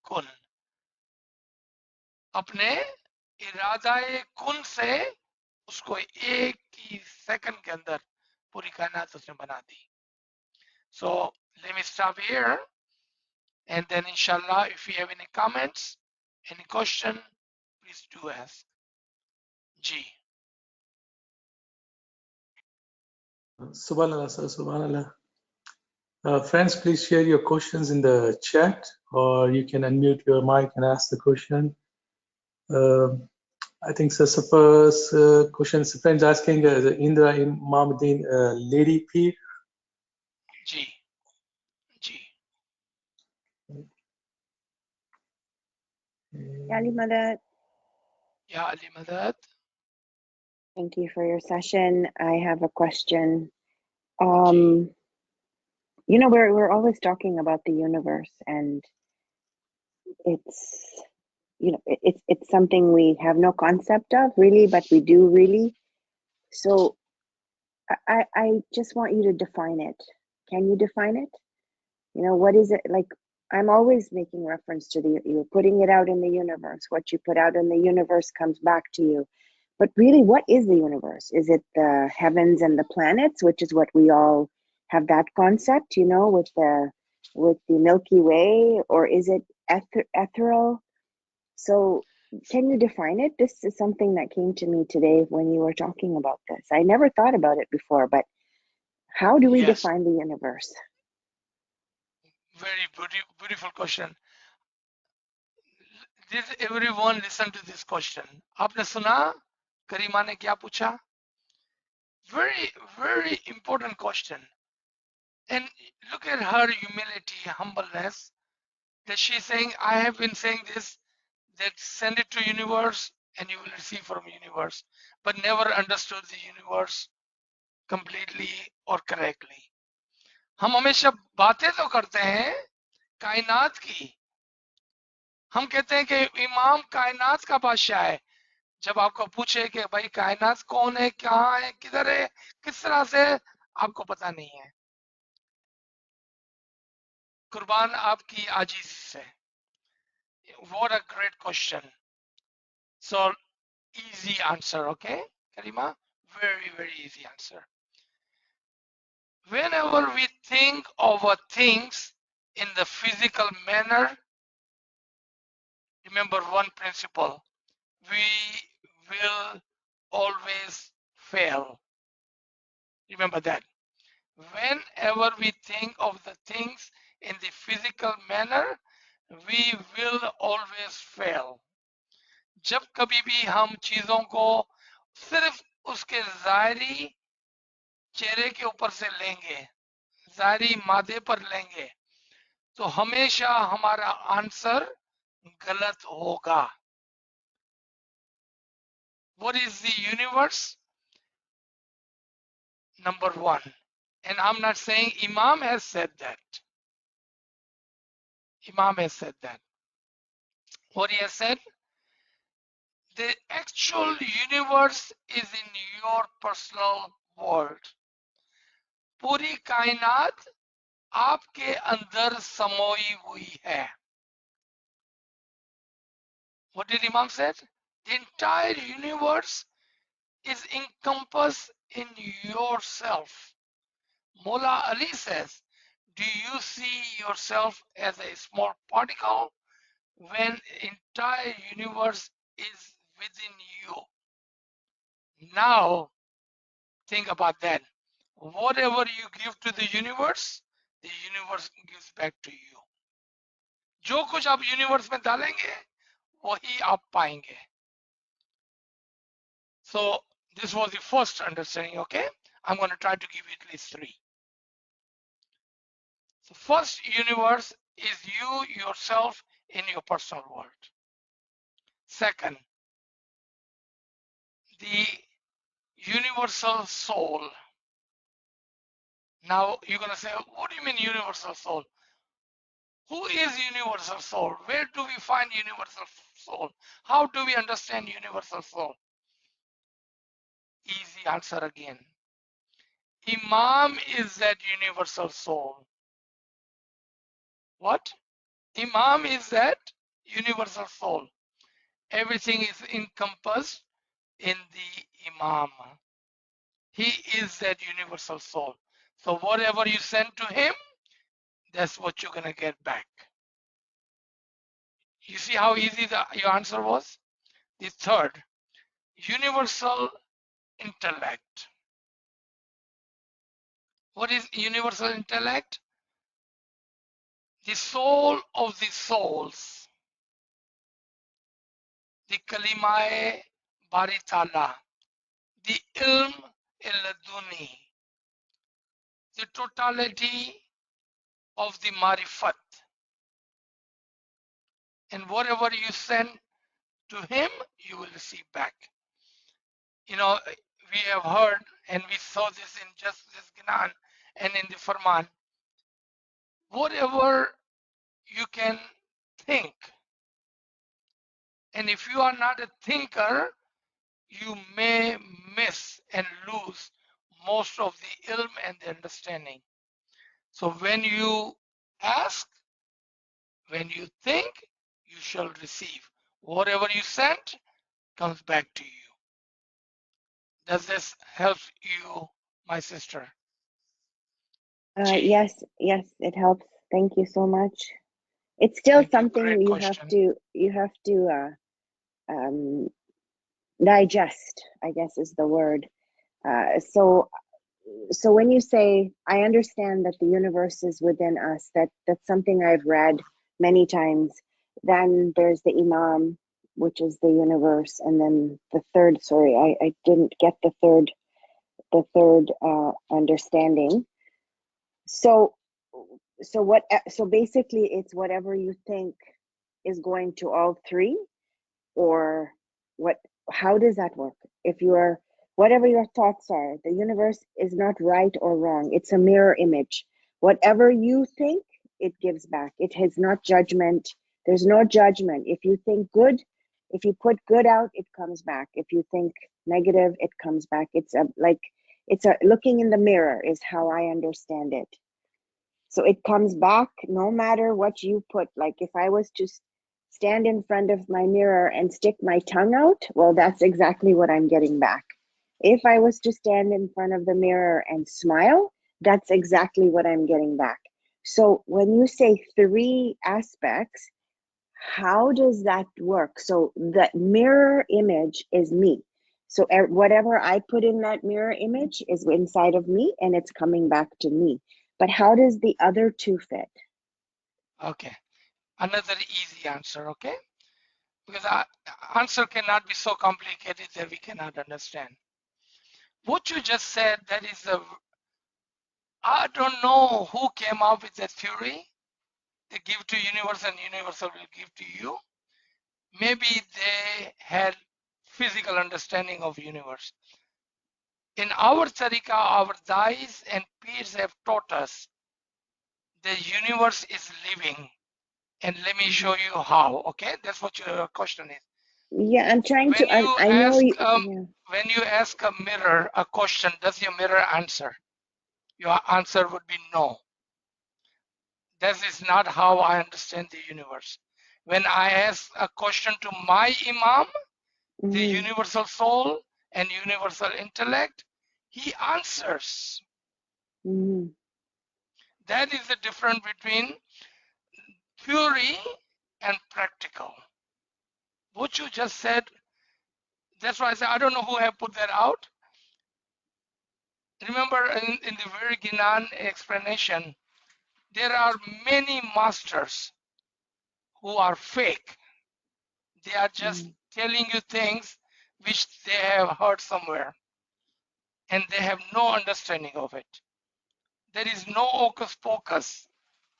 B: kun. अपने इरादा कुन से उसको एक ही सेकंड के अंदर पूरी कायनात उसने बना दी. So let me stop here, and then inshallah if you have any comments, any question, please do ask. Ji.
C: Subhanallah, sir, Subhanallah. Friends, please share your questions in the chat, or you can unmute your mic and ask the question. I think Sasapa's question, friends asking Indra Imamudin, Lady P.
B: Ji. Ji.
D: Ali Madad,
B: Ya Ali Madad.
D: thank you for your session. I have a question.
B: Ji.
D: You know, we're always talking about the universe, and it's, you know, it's something we have no concept of really, but we do really. So I just want you to define it. Can you define it? You know, what is it like? I'm always making reference to you're putting it out in the universe. What you put out in the universe comes back to you. But really, what is the universe? Is it the heavens and the planets, which is what we all have that concept, you know, with the Milky Way, or is it ethereal? So can you define it? This is something that came to me today when you were talking about this. I never thought about it before, but how do we
B: Yes.
D: define the universe?
B: Very beautiful question. Did everyone listen to this question? आपने सुना करीमा ने क्या पूछा? Very important question. And look at her humility, humbleness, that she's saying, I have been saying this, that send it to universe and you will receive from universe, but never understood the universe completely or correctly. हम हमेशा बातें तो करते हैं कायनात की. हम कहते हैं कि इमाम कायनात का बादशाह है. जब आपको पूछे कि भाई कायनात कौन है, कहाँ है, किधर है, किस तरह से, आपको पता नहीं है. कुर्बान आपकी आजीजी से. What a great question. So easy answer, okay, Karima? Very easy answer. Whenever we think of things in the physical manner, remember one principle: we will always fail. Remember that. Whenever we think of the things in the physical manner, we will always fail. जब कभी भी हम चीजों को सिर्फ उसके ज़ाहिरी चेहरे के ऊपर से लेंगे, जारी मादे पर लेंगे तो हमेशा हमारा आंसर गलत होगा. What is the universe? Number one. And I'm not saying Imam has said that. Imam has said that. What he has said? The actual universe is in your personal world. पूरी कायनात आपके अंदर समोई हुई है. What did Imam said? The entire universe is encompassed in yourself. Mullah Ali says, do you see yourself as a small particle when entire universe is within you? Now think about that. Whatever you give to the universe gives back to you. जो कुछ आप universe में डालेंगे वही आप पाएंगे. So this was the first understanding, okay? I'm going to try to give you at least three. So first universe is you yourself in your personal world. Second, the universal soul. Now you're going to say, what do you mean universal soul? Who is universal soul? Where do we find universal soul? How do we understand universal soul? Easy answer again. Imam is that universal soul. What? Imam is that universal soul. Everything is encompassed in the Imam. He is that universal soul. So whatever you send to him, that's what you're gonna get back. You see how easy your answer was? The third, universal intellect. What is universal intellect? The soul of the souls. The kalimae baritala. The ilm iladuni. The totality of the marifat. And whatever you send to him, you will receive back. You know, we have heard and we saw this in Justice Gnan and in the Farman. Whatever you can think, and if you are not a thinker, you may miss and lose most of the ilm and the understanding. So when you ask, when you think, you shall receive. Whatever you send comes back to you. Does this help you, my sister?
D: Yes, it helps. Thank you so much. It's still
B: Thank you.
D: something
B: Great
D: you
B: question.
D: have to digest, I guess is the word. So when you say, I understand that the universe is within us, that's something I've read many times. Then there's the Imam, which is the universe, and then the third. Sorry, I didn't get the third understanding. So basically, it's whatever you think is going to all three, or what? How does that work? If you are, whatever your thoughts are, the universe is not right or wrong. It's a mirror image. Whatever you think, it gives back. It has not judgment. There's no judgment. If you think good, if you put good out, it comes back. If you think negative, it comes back. It's a looking in the mirror is how I understand it. So it comes back no matter what you put. Like if I was to stand in front of my mirror and stick my tongue out, well, that's exactly what I'm getting back. If I was to stand in front of the mirror and smile, that's exactly what I'm getting back. So when you say three aspects, how does that work? So that mirror image is me. So whatever I put in that mirror image is inside of me and it's coming back to me. But how does the other two fit?
B: Okay, another easy answer, okay? Because our answer cannot be so complicated that we cannot understand. What you just said, that is I don't know who came up with that theory. They give to universe and universal will give to you. Maybe they had physical understanding of universe. In our tariqa, our dais and peers have taught us the universe is living. And let me show you how. Okay, that's what your question is.
D: Yeah, I'm trying
B: When
D: to,
B: you
D: I know
B: ask
D: you, yeah.
B: when you ask a mirror a question, does your mirror answer? Your answer would be no. That is not how I understand the universe. When I ask a question to my Imam, the
D: Mm-hmm.
B: universal soul and universal intellect, he answers.
D: Mm-hmm.
B: That is the difference between theory and practical. What you just said, that's why I said I don't know who have put that out. Remember in the very Gnan explanation, there are many masters who are fake. They are just telling you things which they have heard somewhere and they have no understanding of it. There is no hocus pocus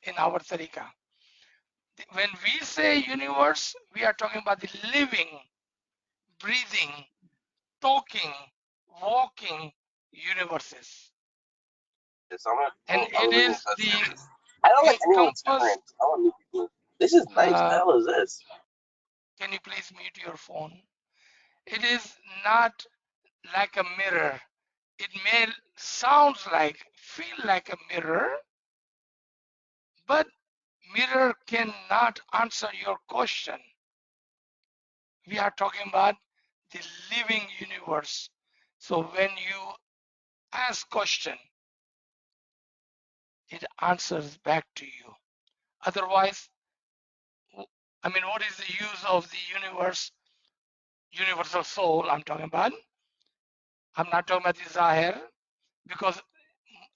B: in our tariqah. When we say universe, we are talking about the living, breathing, talking, walking universes.
E: Yes, I'm gonna,
B: And
E: I'm
B: it
E: gonna leave
B: is
E: this
B: the
E: message. I don't like anyone's
B: encompass.
E: friends. I want new people. This is nice. What the hell is this?
B: Can you please mute your phone? It is not like a mirror. It may sound like, feel like a mirror, but mirror cannot answer your question. We are talking about the living universe. So when you ask question, it answers back to you. Otherwise, I mean, what is the use of the universe, universal soul I'm talking about? I'm not talking about the Zahir, because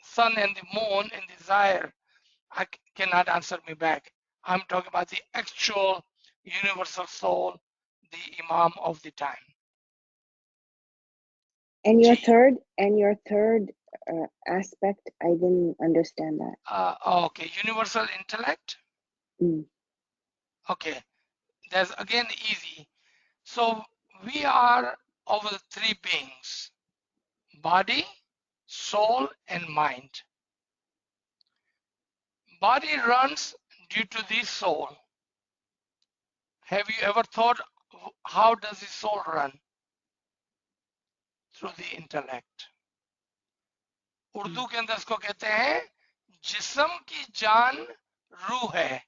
B: sun and the moon and the Zahir cannot answer me back. I'm talking about the actual universal soul, the Imam of the time.
D: And your
B: Ji.
D: third aspect, I didn't understand that.
B: Okay, universal intellect.
D: Mm.
B: Okay, that's again easy. So we are of the three beings: body, soul, and mind. Body runs due to the soul. Have you ever thought how does the soul run? Through the intellect. Urdu के अंदर इसको कहते हैं जिस्म की जान रूह है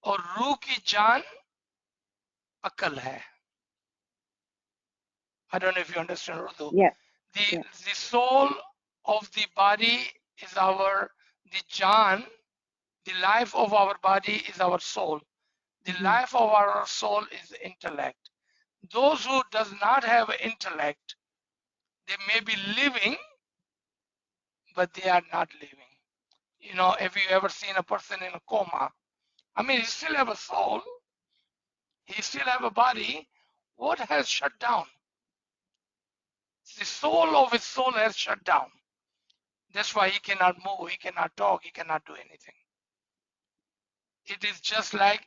B: और रूह की जान अकल है. I don't know if you understand Urdu.
D: Yeah.
B: The soul of the body is the jaan, the life of our body is our soul. The life of our soul is intellect. Those who does not have intellect, they may be living, but they are not living. You know, have you ever seen a person in a coma? I mean, he still have a soul, he still have a body. What has shut down? The soul of his soul has shut down. That's why he cannot move, he cannot talk, he cannot do anything. It is just like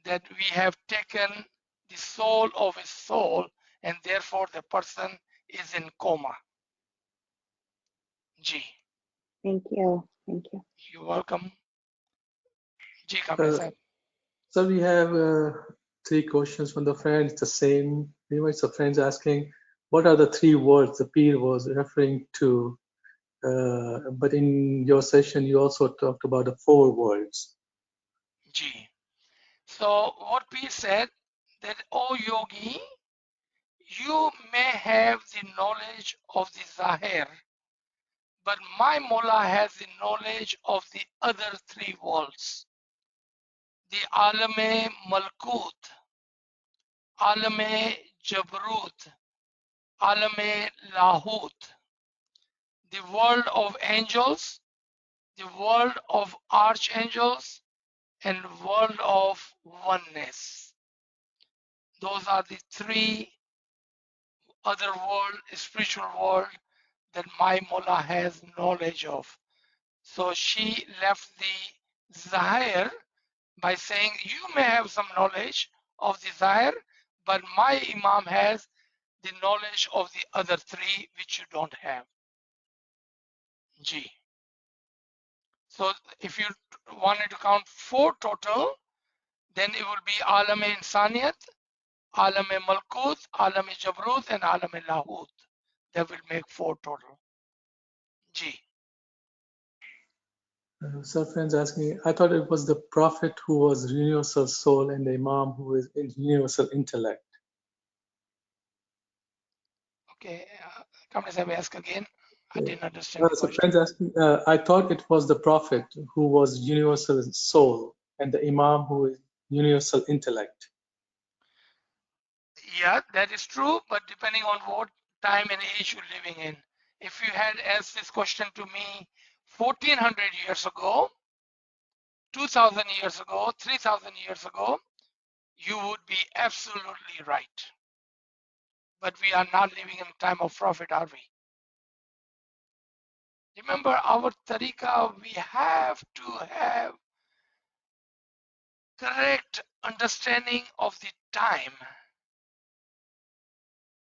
B: that we have taken the soul of his soul, and therefore the person is in coma. Ji.
D: Thank you.
B: You're welcome. Ji Kamil sahib.
C: So we have three questions from the friends, the same. Pretty much the friends asking, what are the three words the peer was referring to? But in your session, you also talked about the four words.
B: Ji. So what P said that, oh yogi, you may have the knowledge of the Zahir, but my mullah has the knowledge of the other three worlds. The Alame Malkut, Alame Jabrut, Alame Lahut, the world of angels, the world of archangels, and world of oneness. Those are the three other world, spiritual world that my mullah has knowledge of. So she left the Zahir by saying, you may have some knowledge of the Zahir, but my Imam has the knowledge of the other three which you don't have. G. So if you wanted to count 4 total, then it will be Alam-e Insaniyat, Alam-e Malkut, Alam-e Jabrut, and Alam-e Lahut. That will make 4 total. G.
C: So friends asking, I thought it was the Prophet who was universal soul and the Imam who is universal intellect.
B: Okay, Kamala Sahib, ask again. I didn't understand the
C: So
B: question.
C: friends asking, I thought it was the Prophet who was universal soul and the Imam who is universal intellect.
B: Yeah, that is true, but depending on what time and age you're living in. If you had asked this question to me 1400 years ago, 2000 years ago, 3000 years ago, you would be absolutely right. But we are not living in time of Prophet, are we? Remember our tariqah, we have to have correct understanding of the time.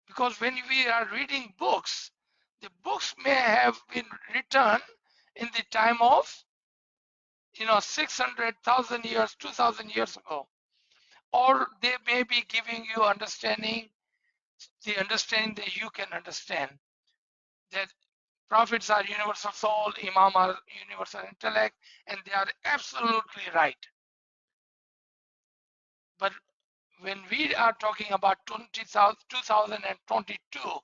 B: Because when we are reading books, the books may have been written in the time of 600,000 years, 2000 years ago, or they may be giving you the understanding that you can understand, that prophets are universal soul, imam are universal intellect, and they are absolutely right. But when we are talking about 2022,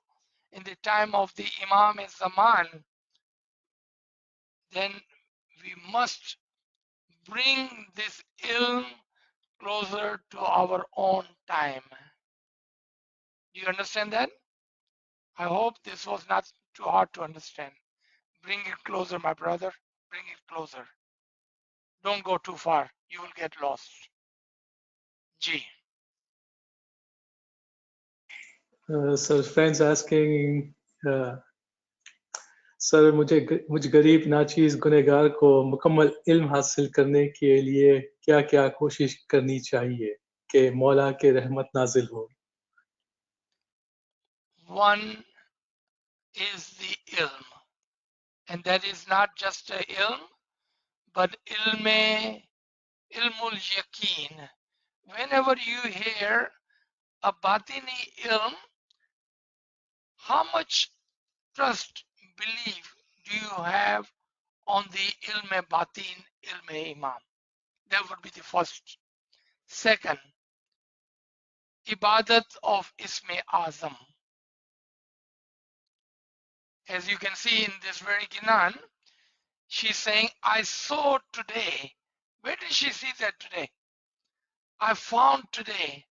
B: in the time of the Imam and Zaman, then we must bring this ilm closer to our own time. Do you understand that? I hope this was not too hard to understand. Bring it closer, my brother. Bring it closer. Don't go too far. You will get lost. G.
C: So friends asking, sir मुझ गरीब नाचीज गुनहगार को मुकम्मल इल्म हासिल करने के लिए क्या क्या कोशिश करनी चाहिए कि मौला के रहमत नाजिल हो.
B: One is the ilm, and that is not just a ilm, but ilmul yaqeen. Whenever you hear a batini ilm, how much trust, belief do you have on the ilm batin, ilm imam? That would be the first. Second, ibadat of Isme Azam. As you can see in this very Ginan, she's saying, I saw today. Where did she see that today? I found today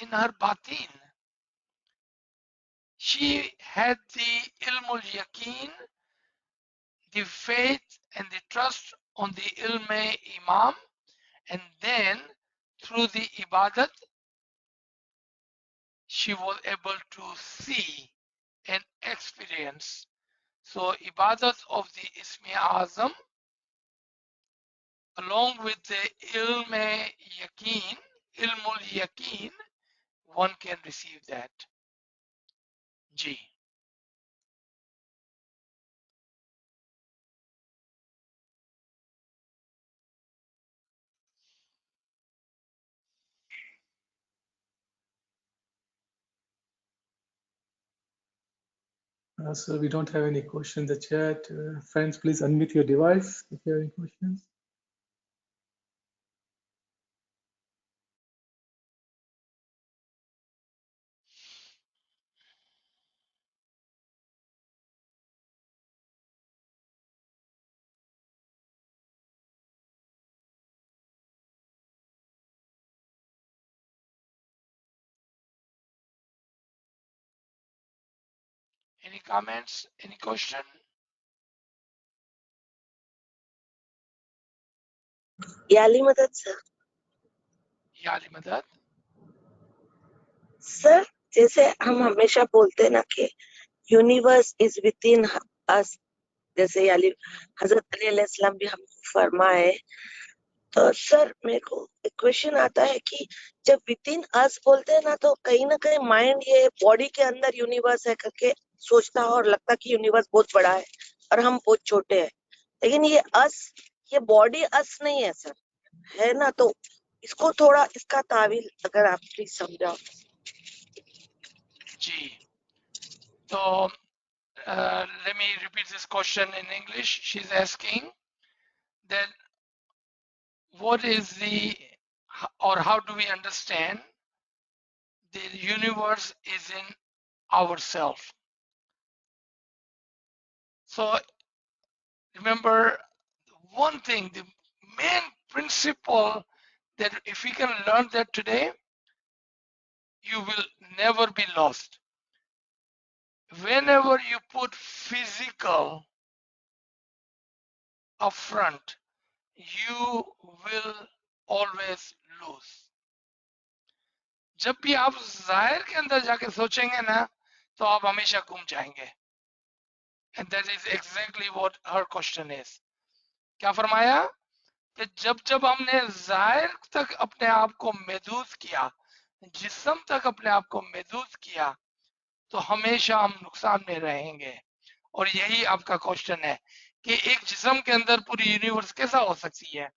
B: in her batin. She had the ilmul yaqeen, the faith and the trust on the ilme imam, and then through the ibadat, she was able to see and experience. So ibadat of the Ismi Azam, along with the ilme yaqeen, ilmul yaqeen, one can receive that. G.
C: So we don't have any questions in the chat. Friends, please unmute your device if you have any questions.
B: Any comments? Any question?
F: याली मदद sir.
B: Yali Madad?
F: Sir जैसे हम हमेशा बोलते हैं ना कि universe is with in अस, जैसे अली हजरत अली अलैहिस्सलाम भी हमको फरमाए। तो सर मेरे को एक क्वेश्चन आता है कि जब विद इन अस बोलते हैं ना, तो कहीं ना कहीं माइंड ये बॉडी के अंदर यूनिवर्स है करके सोचता है और लगता कि यूनिवर्स बहुत बड़ा है और हम बहुत छोटे हैं। लेकिन ये अस, ये बॉडी अस नहीं है सर, है ना? तो इसको थोड़ा इसका तावील अगर आप प्लीज समझाओ।
B: जी, तो let me repeat this question in English. She's asking that what is the, or how do we understand the universe is in ourselves? So remember one thing, the main principle, that if we can learn that today, you will never be lost. Whenever you put physical up front, you will always lose. जब भी आप जाहिर के अंदर जाके सोचेंगे ना, तो आप हमेशा गुम जाएंगे. And that is exactly what her question is. क्या फरमाया कि जब जब हमने जाहिर तक अपने आप को महदूद किया, जिस्म तक अपने आप को महदूद किया, तो हमेशा हम नुकसान में रहेंगे. और यही आपका क्वेश्चन है कि एक जिस्म के अंदर पूरी यूनिवर्स कैसा हो सकती है,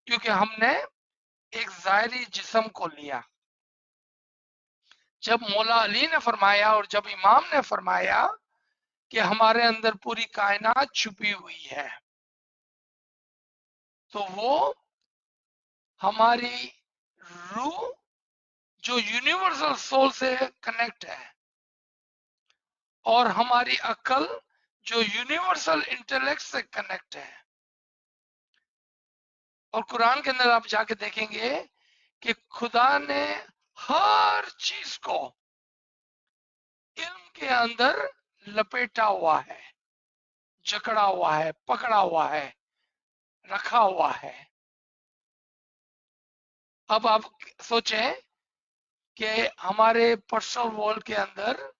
B: क्योंकि हमने एक जाहिरी जिस्म को लिया. जब मौला अली ने फरमाया और जब इमाम ने फरमाया कि हमारे अंदर पूरी कायनात छुपी हुई है, तो वो हमारी रूह जो यूनिवर्सल सोल से कनेक्ट है, और हमारी अकल जो यूनिवर्सल इंटेलेक्ट से कनेक्ट है. और कुरान के अंदर आप जाके देखेंगे कि खुदा ने हर चीज को इल्म के अंदर लपेटा हुआ है, जकड़ा हुआ है, पकड़ा हुआ है, रखा हुआ है. अब आप सोचें कि हमारे पर्सनल वर्ल्ड के अंदर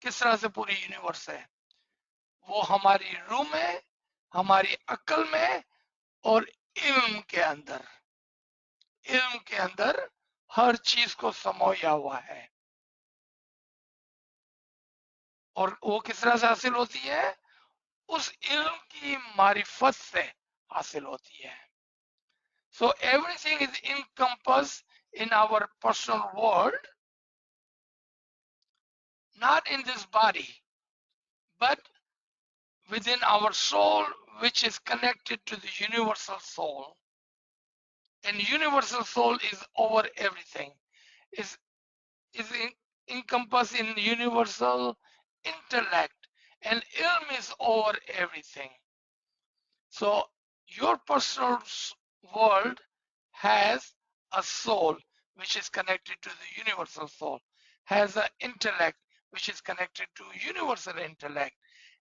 B: किस तरह से पूरी यूनिवर्स है. वो हमारी रूह में, हमारी अकल में और इल्म के अंदर, इल्म के अंदर हर चीज को समोया हुआ है. और वो किस तरह से हासिल होती है? उस इल्म की मारिफत से हासिल होती है. So everything is encompassed in our personal world, not in this body, but within our soul, which is connected to the universal soul. And universal soul is over everything, is encompassed in universal intellect, and ilm is over everything. So your personal world has a soul which is connected to the universal soul, has an intellect which is connected to universal intellect,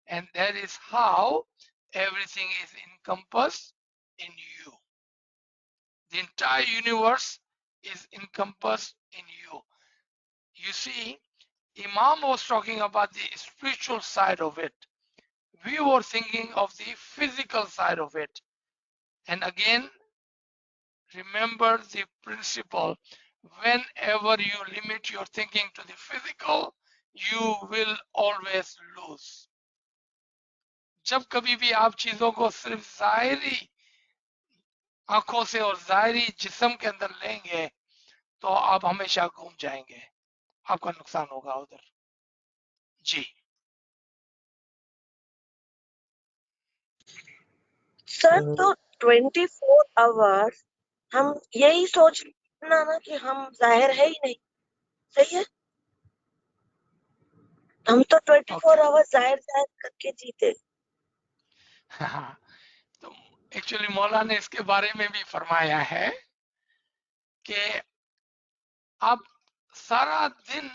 B: and that is how everything is encompassed in you. The entire universe is encompassed in you. You see, Imam was talking about the spiritual side of it. We were thinking of the physical side of it. And again, remember the principle. Whenever you limit your thinking to the physical, you will always lose. जब कभी भी आप चीजों को सिर्फ जाहिरी आंखों से और जाहिरी जिस्म के अंदर लेंगे, तो आप हमेशा घूम जाएंगे, आपका नुकसान होगा उधर. जी.
F: सर तो 24 आवर्स हम यही सोचना ना कि हम जाहिर है ही नहीं, सही है? हम तो 24 आवर्स जाहिर जाहिर करके जीते.
B: तो एक्चुअली मौला ने इसके बारे में भी फरमाया है कि आप सारा दिन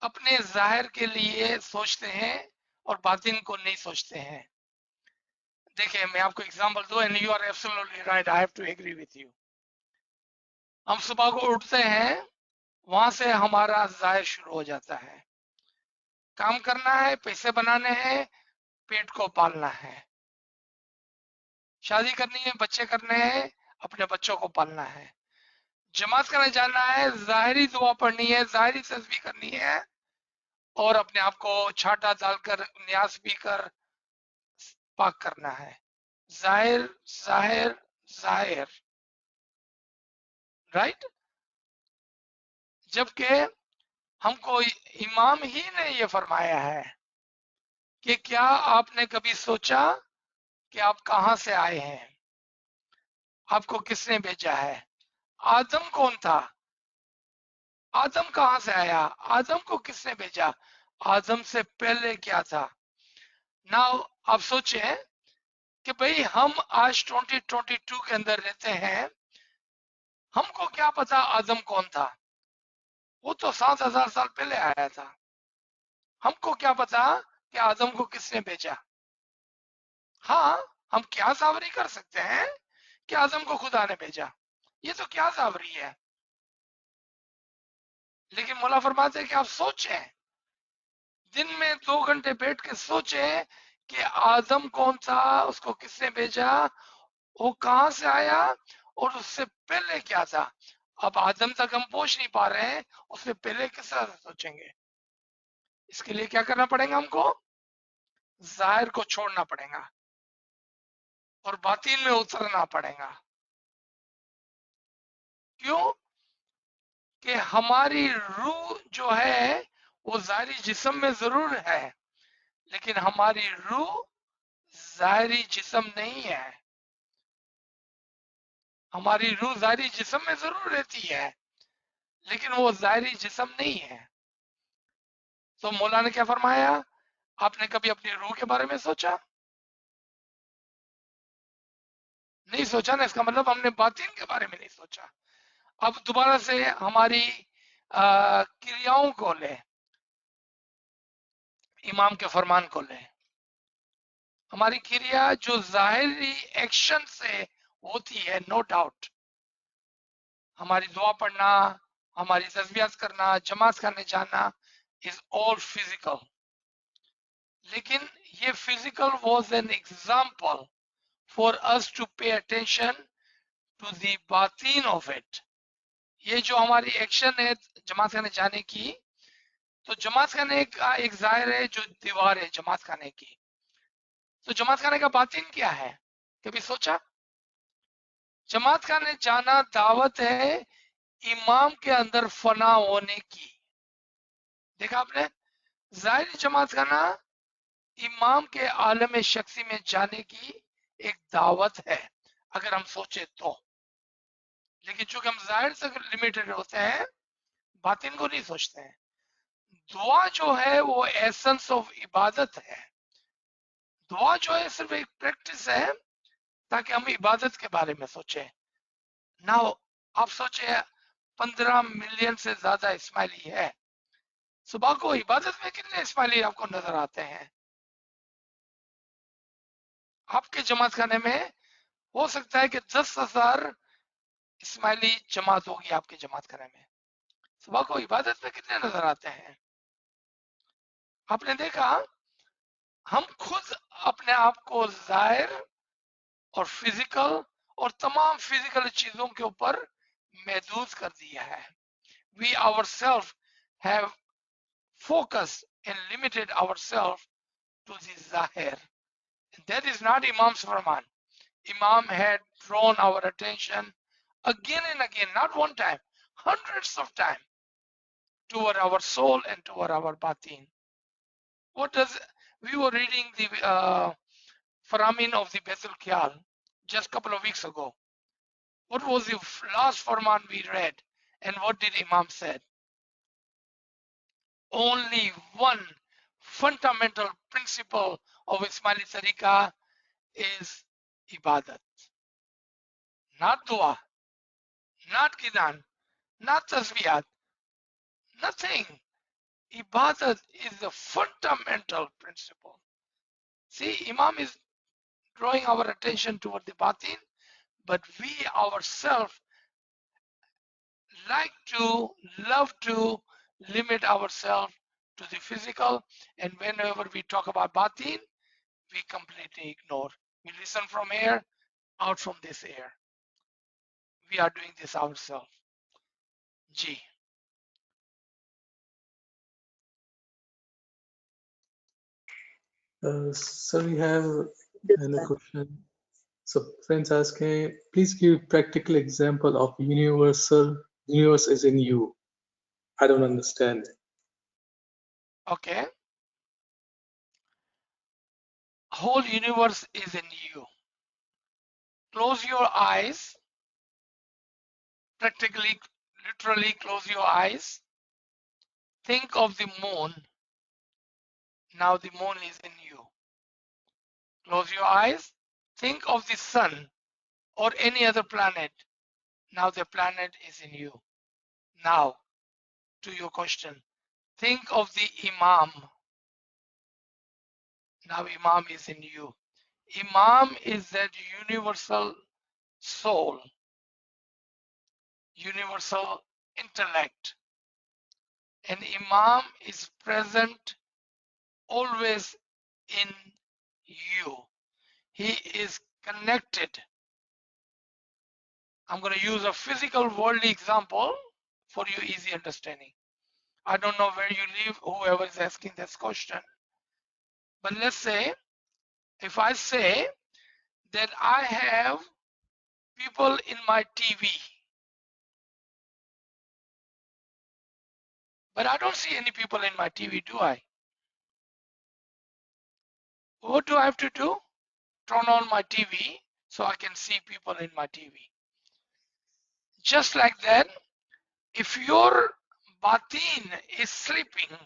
B: अपने जाहिर के लिए सोचते हैं और बातिन को नहीं सोचते हैं. देखिए मैं आपको एग्जांपल दूं, and you are absolutely right, I have to agree with you. हम सुबह को उठते हैं, वहां से हमारा जाहिर शुरू हो जाता है. काम करना है, पैसे बनाने हैं, पेट को पालना है, शादी करनी है, बच्चे करने हैं, अपने बच्चों को पालना है, जमात करने जाना है, जाहिरी दुआ पढ़नी है, जाहिरी तस्बीह करनी है, और अपने आप को छाटा डालकर न्यास पी कर पाक करना है। जाहिर जाहिर जाहिर, राइट। जबकि हमको इमाम ही ने ये फरमाया है कि क्या आपने कभी सोचा कि आप कहां से आए हैं, आपको किसने भेजा है? आदम कौन था? आदम कहां से आया? आदम को किसने भेजा? आदम से पहले क्या था? नाउ आप सोचें कि भाई हम आज 2022 के अंदर रहते हैं, हमको क्या पता आदम कौन था? वो तो 7,000 साल पहले आया था। हमको क्या पता कि आदम को किसने भेजा? हाँ, हम क्या सावरी कर सकते हैं कि आदम को खुदा ने भेजा, ये तो क्या सावरी है। लेकिन मौला फरमाते हैं कि आप सोचें, दिन में 2 घंटे बैठ के सोचें कि आदम कौन था, उसको किसने भेजा, वो कहां से आया, और उससे पहले क्या था। अब आदम तक हम पहुंच नहीं पा रहे हैं, उससे पहले किस तरह से सोचेंगे? इसके लिए क्या करना पड़ेगा? हमको जाहिर को छोड़ना पड़ेगा और बातिन में उतरना पड़ेगा। क्यों? कि हमारी रूह जो है वो जाहिरी जिस्म में जरूर है, लेकिन हमारी रूह जाहिरी जिस्म नहीं है। हमारी रूह जाहिरी जिस्म में जरूर रहती है, लेकिन वो जाहिरी जिस्म नहीं है। तो मौला ने क्या फरमाया? आपने कभी अपनी रूह के बारे में सोचा? नहीं सोचा ना, इसका मतलब हमने बातिन के बारे में नहीं सोचा। अब दोबारा से हमारी क्रियाओं को ले, इमाम के फरमान को ले। हमारी क्रिया जो जाहिरी एक्शन से होती है, नो डाउट, हमारी दुआ पढ़ना, हमारी तस्बीहात करना, जमात करने जाना, इज ऑल फिजिकल। लेकिन ये physical was an example for us to pay attention to the बातीन ऑफ इट। ये जो हमारी एक्शन है जमात खाने जाने की, तो जमात खाने का एक जाहिर है जो दीवार है जमात खाने की, तो जमात खाने का बातिन क्या है? कभी सोचा? जमात खाने जाना दावत है इमाम के अंदर फना होने की। देखा आपने? जाहिर जमात खाना इमाम के आलम शख्सी में जाने की एक दावत है, अगर हम सोचे तो। लेकिन चूंकि हम जाहिर से लिमिटेड होते हैं, बातिन को नहीं सोचते हैं। दुआ जो है वो एसेंस ऑफ इबादत है। दुआ जो है सिर्फ एक प्रैक्टिस है ताकि हम इबादत के बारे में सोचें। ना आप सोचे 15 मिलियन से ज्यादा इस्माइली है, सुबह को इबादत में कितने इस्माइली आपको नजर आते हैं? आपके जमात खाने में हो सकता है कि 10,000 इस्माइली जमात होगी आपके जमात खाने में, सुबह को इबादत में कितने नजर आते हैं? आपने देखा, हम खुद अपने आप को जाहिर और फिजिकल और तमाम फिजिकल चीजों के ऊपर महदूद कर दिया है। We ourselves have focused and limited ourselves to the zahir. That is not Imam's farman. Imam had drawn our attention again and again, not one time, hundreds of times, toward our soul and toward our batin. What does, we were reading the Faramin of the Bethel Kyal just a couple of weeks ago. What was the last Farman we read? And what did Imam said? Only one fundamental principle of Ismaili Tariqa is Ibadat. Not dua, not kidan, not tasbiyat, nothing. Ibadat is the fundamental principle. See, Imam is drawing our attention toward the batin, but we ourselves love to limit ourselves to the physical, and whenever we talk about batin, we completely ignore. We listen from air, out from this air. We are doing this ourselves. G.
C: So we have another question. So friends asking, please give practical example of universe is in you. I don't understand.
B: Okay. Whole universe is in you. Close your eyes. Practically, literally close your eyes. Think of the moon. Now the moon is in you. Close your eyes. Think of the sun or any other planet. Now the planet is in you. Now, to your question. Think of the Imam. Now Imam is in you. Imam is that universal soul, universal intellect. And Imam is present always in you. He is connected. I'm going to use a physical worldly example for your easy understanding. I don't know where you live, whoever is asking this question. But let's say, if I say that I have people in my TV, but I don't see any people in my TV, do I? What do I have to do? Turn on my TV so I can see people in my TV. Just like that, if your batin is sleeping,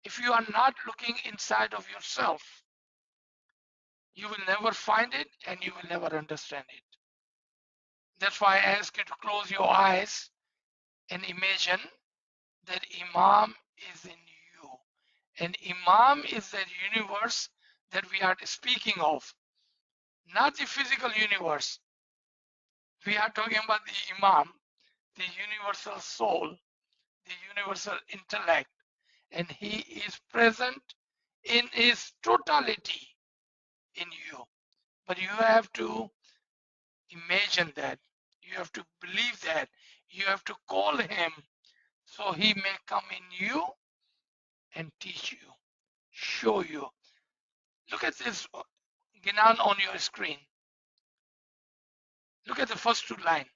B: if you are not looking inside of yourself, you will never find it and you will never understand it. That's why I ask you to close your eyes and imagine that Imam is in you. And Imam is that universe that we are speaking of, not the physical universe. We are talking about the Imam, the universal soul, the universal intellect, and he is present in his totality in you. But you have to imagine that. You have to believe that. You have to call him so he may come in you and teach you, show you. Look at this Ginan on your screen. Look at the first two lines.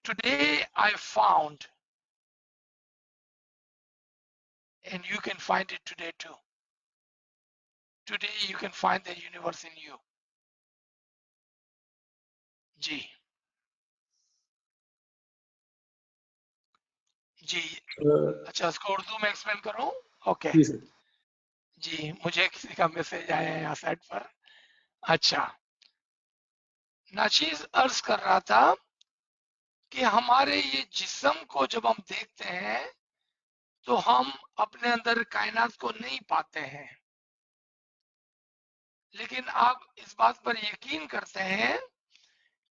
B: Today I found, and you can find it today too. Today you can find the universe in you. जी जी अच्छा इसको उर्दू में explain करूं okay
C: Please.
B: जी मुझे किसी का message आया है यहाँ साइड पर अच्छा नाचीज अर्ज कर रहा था कि हमारे ये जिस्म को जब हम देखते हैं तो हम अपने अंदर कायनात को नहीं पाते हैं लेकिन आप इस बात पर यकीन करते हैं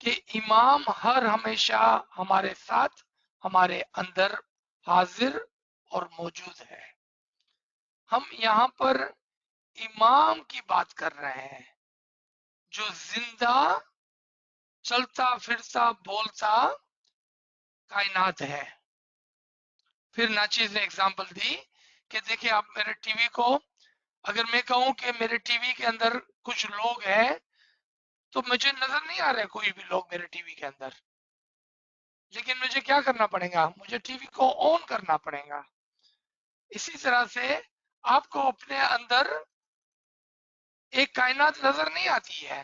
B: कि इमाम हर हमेशा हमारे साथ हमारे अंदर हाजिर और मौजूद है हम यहाँ पर इमाम की बात कर रहे हैं जो जिंदा चलता फिरता बोलता कायनात है फिर नाचीज ने एग्जांपल दी कि देखिए आप मेरे टीवी को अगर मैं कहूं कि मेरे टीवी के अंदर कुछ लोग हैं तो मुझे नजर नहीं आ रहे कोई भी लोग मेरे टीवी के अंदर लेकिन मुझे क्या करना पड़ेगा मुझे टीवी को ऑन करना पड़ेगा इसी तरह से आपको अपने अंदर एक कायनात नजर नहीं आती है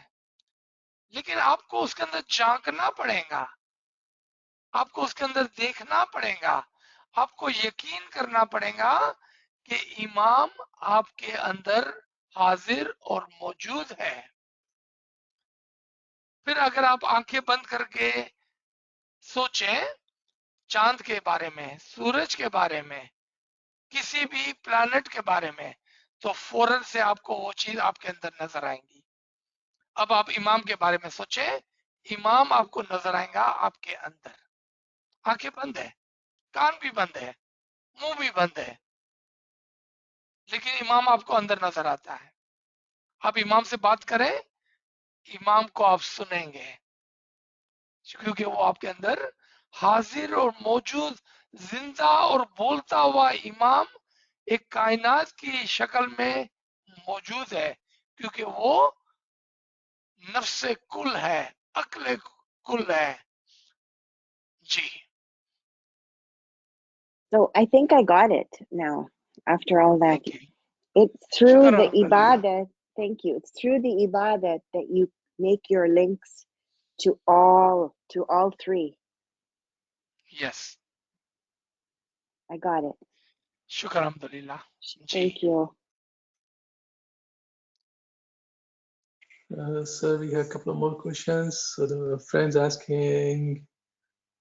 B: लेकिन आपको उसके अंदर झांकना पड़ेगा आपको उसके अंदर देखना पड़ेगा आपको यकीन करना पड़ेगा कि इमाम आपके अंदर हाजिर और मौजूद है फिर अगर आप आंखें बंद करके सोचें चांद के बारे में सूरज के बारे में किसी भी प्लैनेट के बारे में तो फौरन से आपको वो चीज आपके अंदर नजर आएंगी अब आप इमाम के बारे में सोचें इमाम आपको नजर आएगा आपके अंदर आंखें बंद है कान भी बंद है मुंह भी बंद है लेकिन इमाम आपको अंदर नजर आता है आप इमाम से बात करें, इमाम को आप सुनेंगे, क्योंकि वो आपके अंदर हाजिर और मौजूद, जिंदा और बोलता हुआ इमाम एक कायनात की शक्ल में मौजूद है, क्योंकि वो नफ्स कुल है, अक्ल कुल है। जी,
D: So I think I got it now after all that.
B: Thank you,
D: It's through
B: शुक्र
D: the
B: अल्हम्दुलिल्लाह।
D: ibadat. Thank you. It's through the ibadat that you make your links to all three.
B: Yes,
D: I got it.
B: शुक्र अल्हम्दुलिल्लाह। जी,
D: Thank you.
C: So we have a couple of more questions. So the friends asking,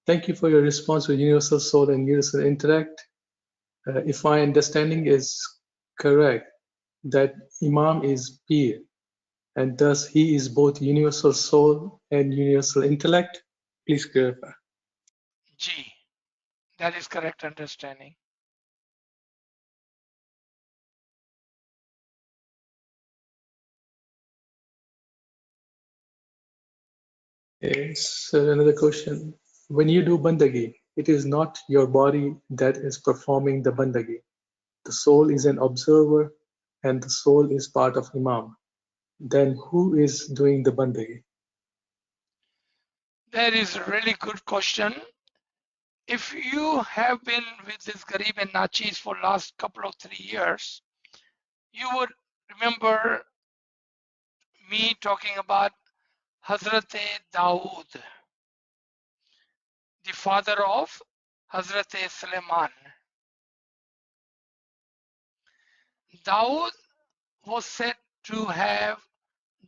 C: thank you for your response with universal soul and universal intellect. If my understanding is correct, that Imam is Peer, and thus he is both universal soul and universal intellect. Please clarify.
B: Ji, that is correct understanding.
C: Yes, another question. When you do bandagi, it is not your body that is performing the bandagi. The soul is an observer and the soul is part of Imam. Then who is doing the bandagi?
B: That is a really good question. If you have been with this Garib and Nachis for last couple of 3 years, you would remember me talking about Hazrat Dawood, the father of Hazrat Suleiman. Dawood was said to have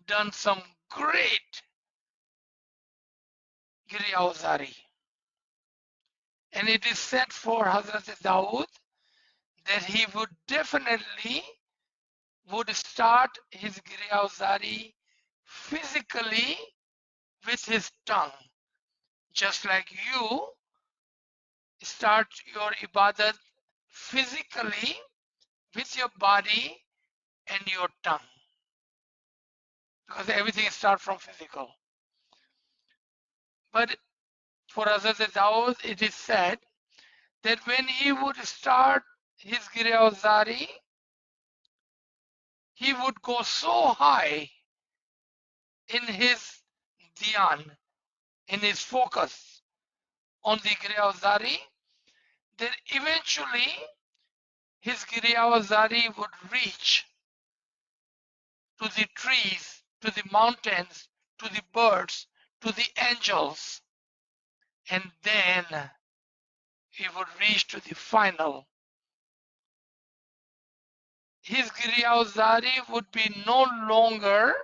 B: done some great Giriyauzari. And it is said for Hazrat Dawood that he would definitely would start his Giriyauzari physically with his tongue, just like you start your ibadat physically with your body and your tongue, because everything starts from physical. But for Hazrat Dawood, it is said that when he would start his Giriyauzari, he would go so high in his dhyan, in his focus on the Giriyauzari, that eventually his Giriyauzari would reach to the trees, to the mountains, to the birds, to the angels, and then he would reach to the final. His Giriyauzari would be no longer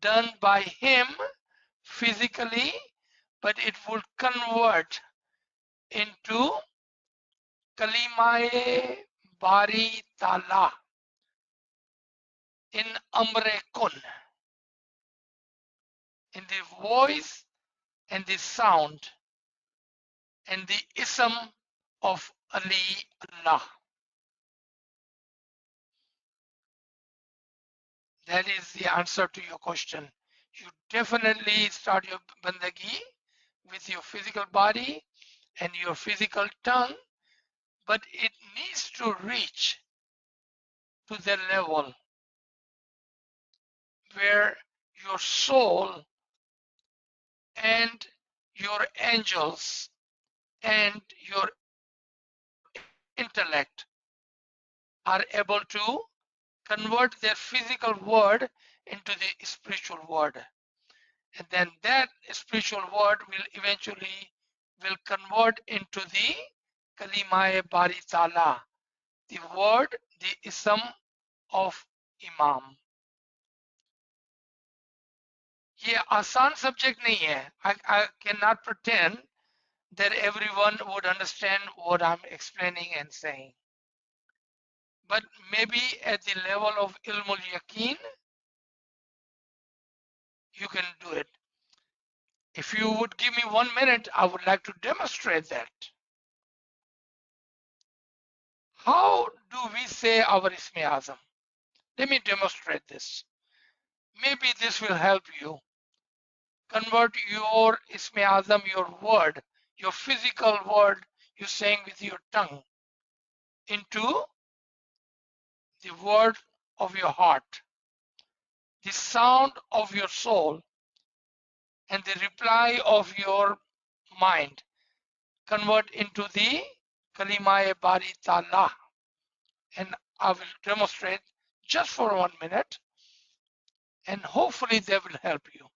B: done by him physically, but it would convert into Kalimae Bari Tala in Amre Kun, in the voice and the sound and the ism of Ali Allah. That is the answer to your question. You definitely start your bandagi with your physical body and your physical tongue, but it needs to reach to the level where your soul and your angels and your intellect are able to convert their physical word into the spiritual word, and then that spiritual word will eventually will convert into the Kalimae Bari Tala, the word, the ism of Imam. ये आसान subject नहीं है. I cannot pretend that everyone would understand what I'm explaining and saying. But maybe at the level of ilmul yaqeen, you can do it. If you would give me 1 minute, I would like to demonstrate that. How do we say our Ismi Azam? Let me demonstrate this. Maybe this will help you. Convert your Isme Azam, your word, your physical word you're saying with your tongue, into the word of your heart, the sound of your soul, and the reply of your mind. Convert into the Kalima Bari Ta'ala. And I will demonstrate just for 1 minute, and hopefully they will help you.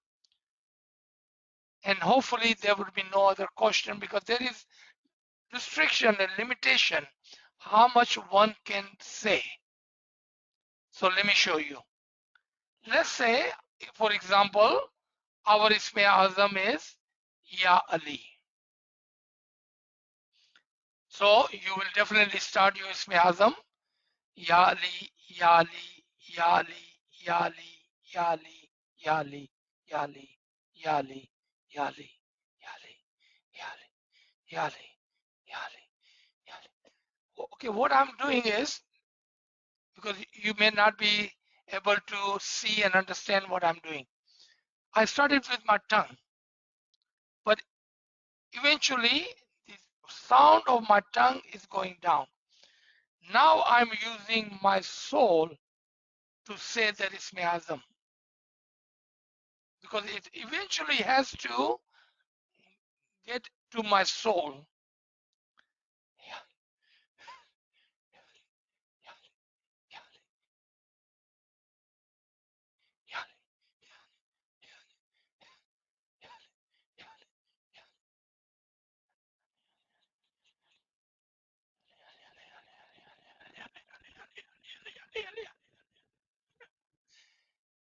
B: And hopefully there will be no other question, because there is restriction and limitation how much one can say. So let me show you. Let's say, for example, our Isme Azam is Ya Ali. So you will definitely start your Isme Azam. Ya Ali, Ya Ali, Ya Ali, Ya Ali, Ya Ali, Ya Ali, Ya Ali, Ya Ali, Ya Ali, Ya Ali, Ya Ali, Ya Ali, Ya Ali, Ya Ali. Okay, what I'm doing is, because you may not be able to see and understand what I'm doing. I started with my tongue, but eventually the sound of my tongue is going down. Now I'm using my soul to say that Isme Azam, because it eventually has to get to my soul.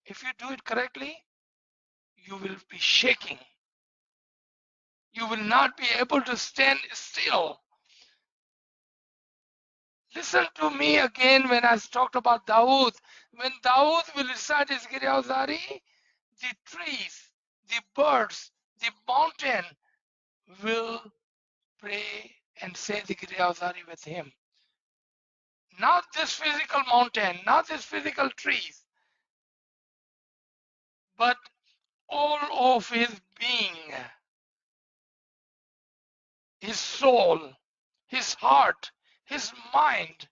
B: If you do it correctly, you will be shaking. You will not be able to stand still. Listen to me again when I talked about Dawood. When Dawood will recite his Giri Awzari, the trees, the birds, the mountain will pray and say the Giri Awzari with him. Not this physical mountain, not this physical trees, but all of his being, his soul, his heart, his mind,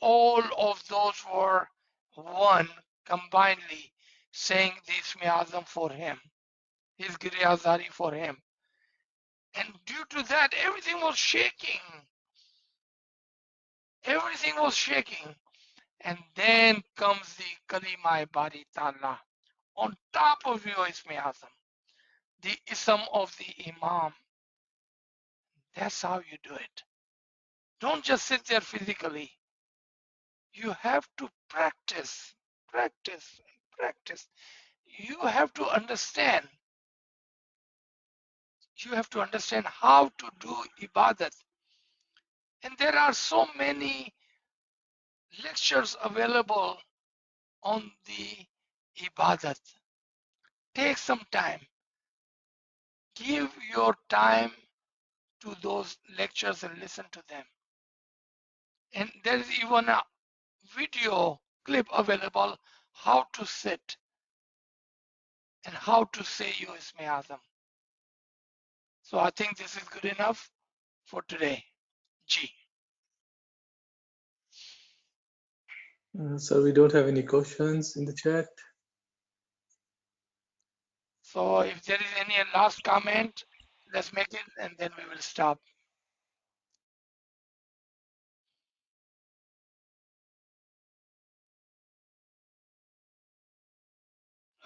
B: all of those were one combinedly saying the Isme Azam for him, his Giri Azari for him. And due to that, everything was shaking. Everything was shaking. And then comes the Kalima Bari Ta'ala on top of your Isme Azam, the Ism of the Imam. That's how you do it. Don't just sit there physically. You have to practice, practice, practice. You have to understand. You have to understand how to do ibadat. And there are so many lectures available on the ibadat. Take some time. Give your time to those lectures and listen to them. And there is even a video clip available how to sit and how to say your Isme Azam. So I think this is good enough for today. G.
C: So we don't have any questions in the chat.
B: So if there is any last comment, let's make it and then we will stop.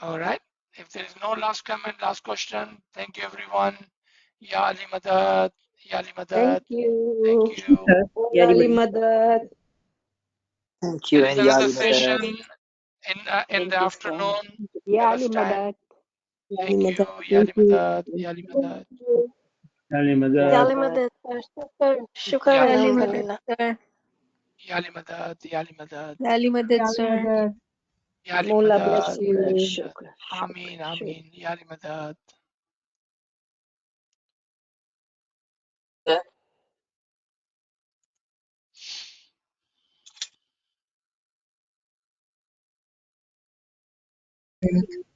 B: All right. If there is no last comment, last question, thank you everyone. Ya Ali Madad, Ya Ali Madad.
A: Thank you.
B: Thank you.
A: Mola Ali Madad.
E: Thank you,
B: There is
E: and
B: another
E: Yali
B: session
E: Madad.
B: in
D: Thank
B: the
D: you so much.
B: afternoon.
A: Ya
B: Give
A: Ali
B: us time.
A: Madad.
B: Thank you. Ya Ali Madad, Ya Ali Madad.
G: يعني مدى
A: Ya Ali
D: Madad.
A: Madad. Shukran,
B: Ya
H: Ali
A: alhamdulillah.
H: Madad, sir.
B: Ya Ali Madad, Ya Ali Madad.
H: Ali Madad, sir.
B: Ya Ali
A: Mola bless
B: Madad, Ya Ali
A: you.
B: Madad.
D: Shukran.
B: Ameen, Ameen. Ya Ali Madad.
E: Thank you.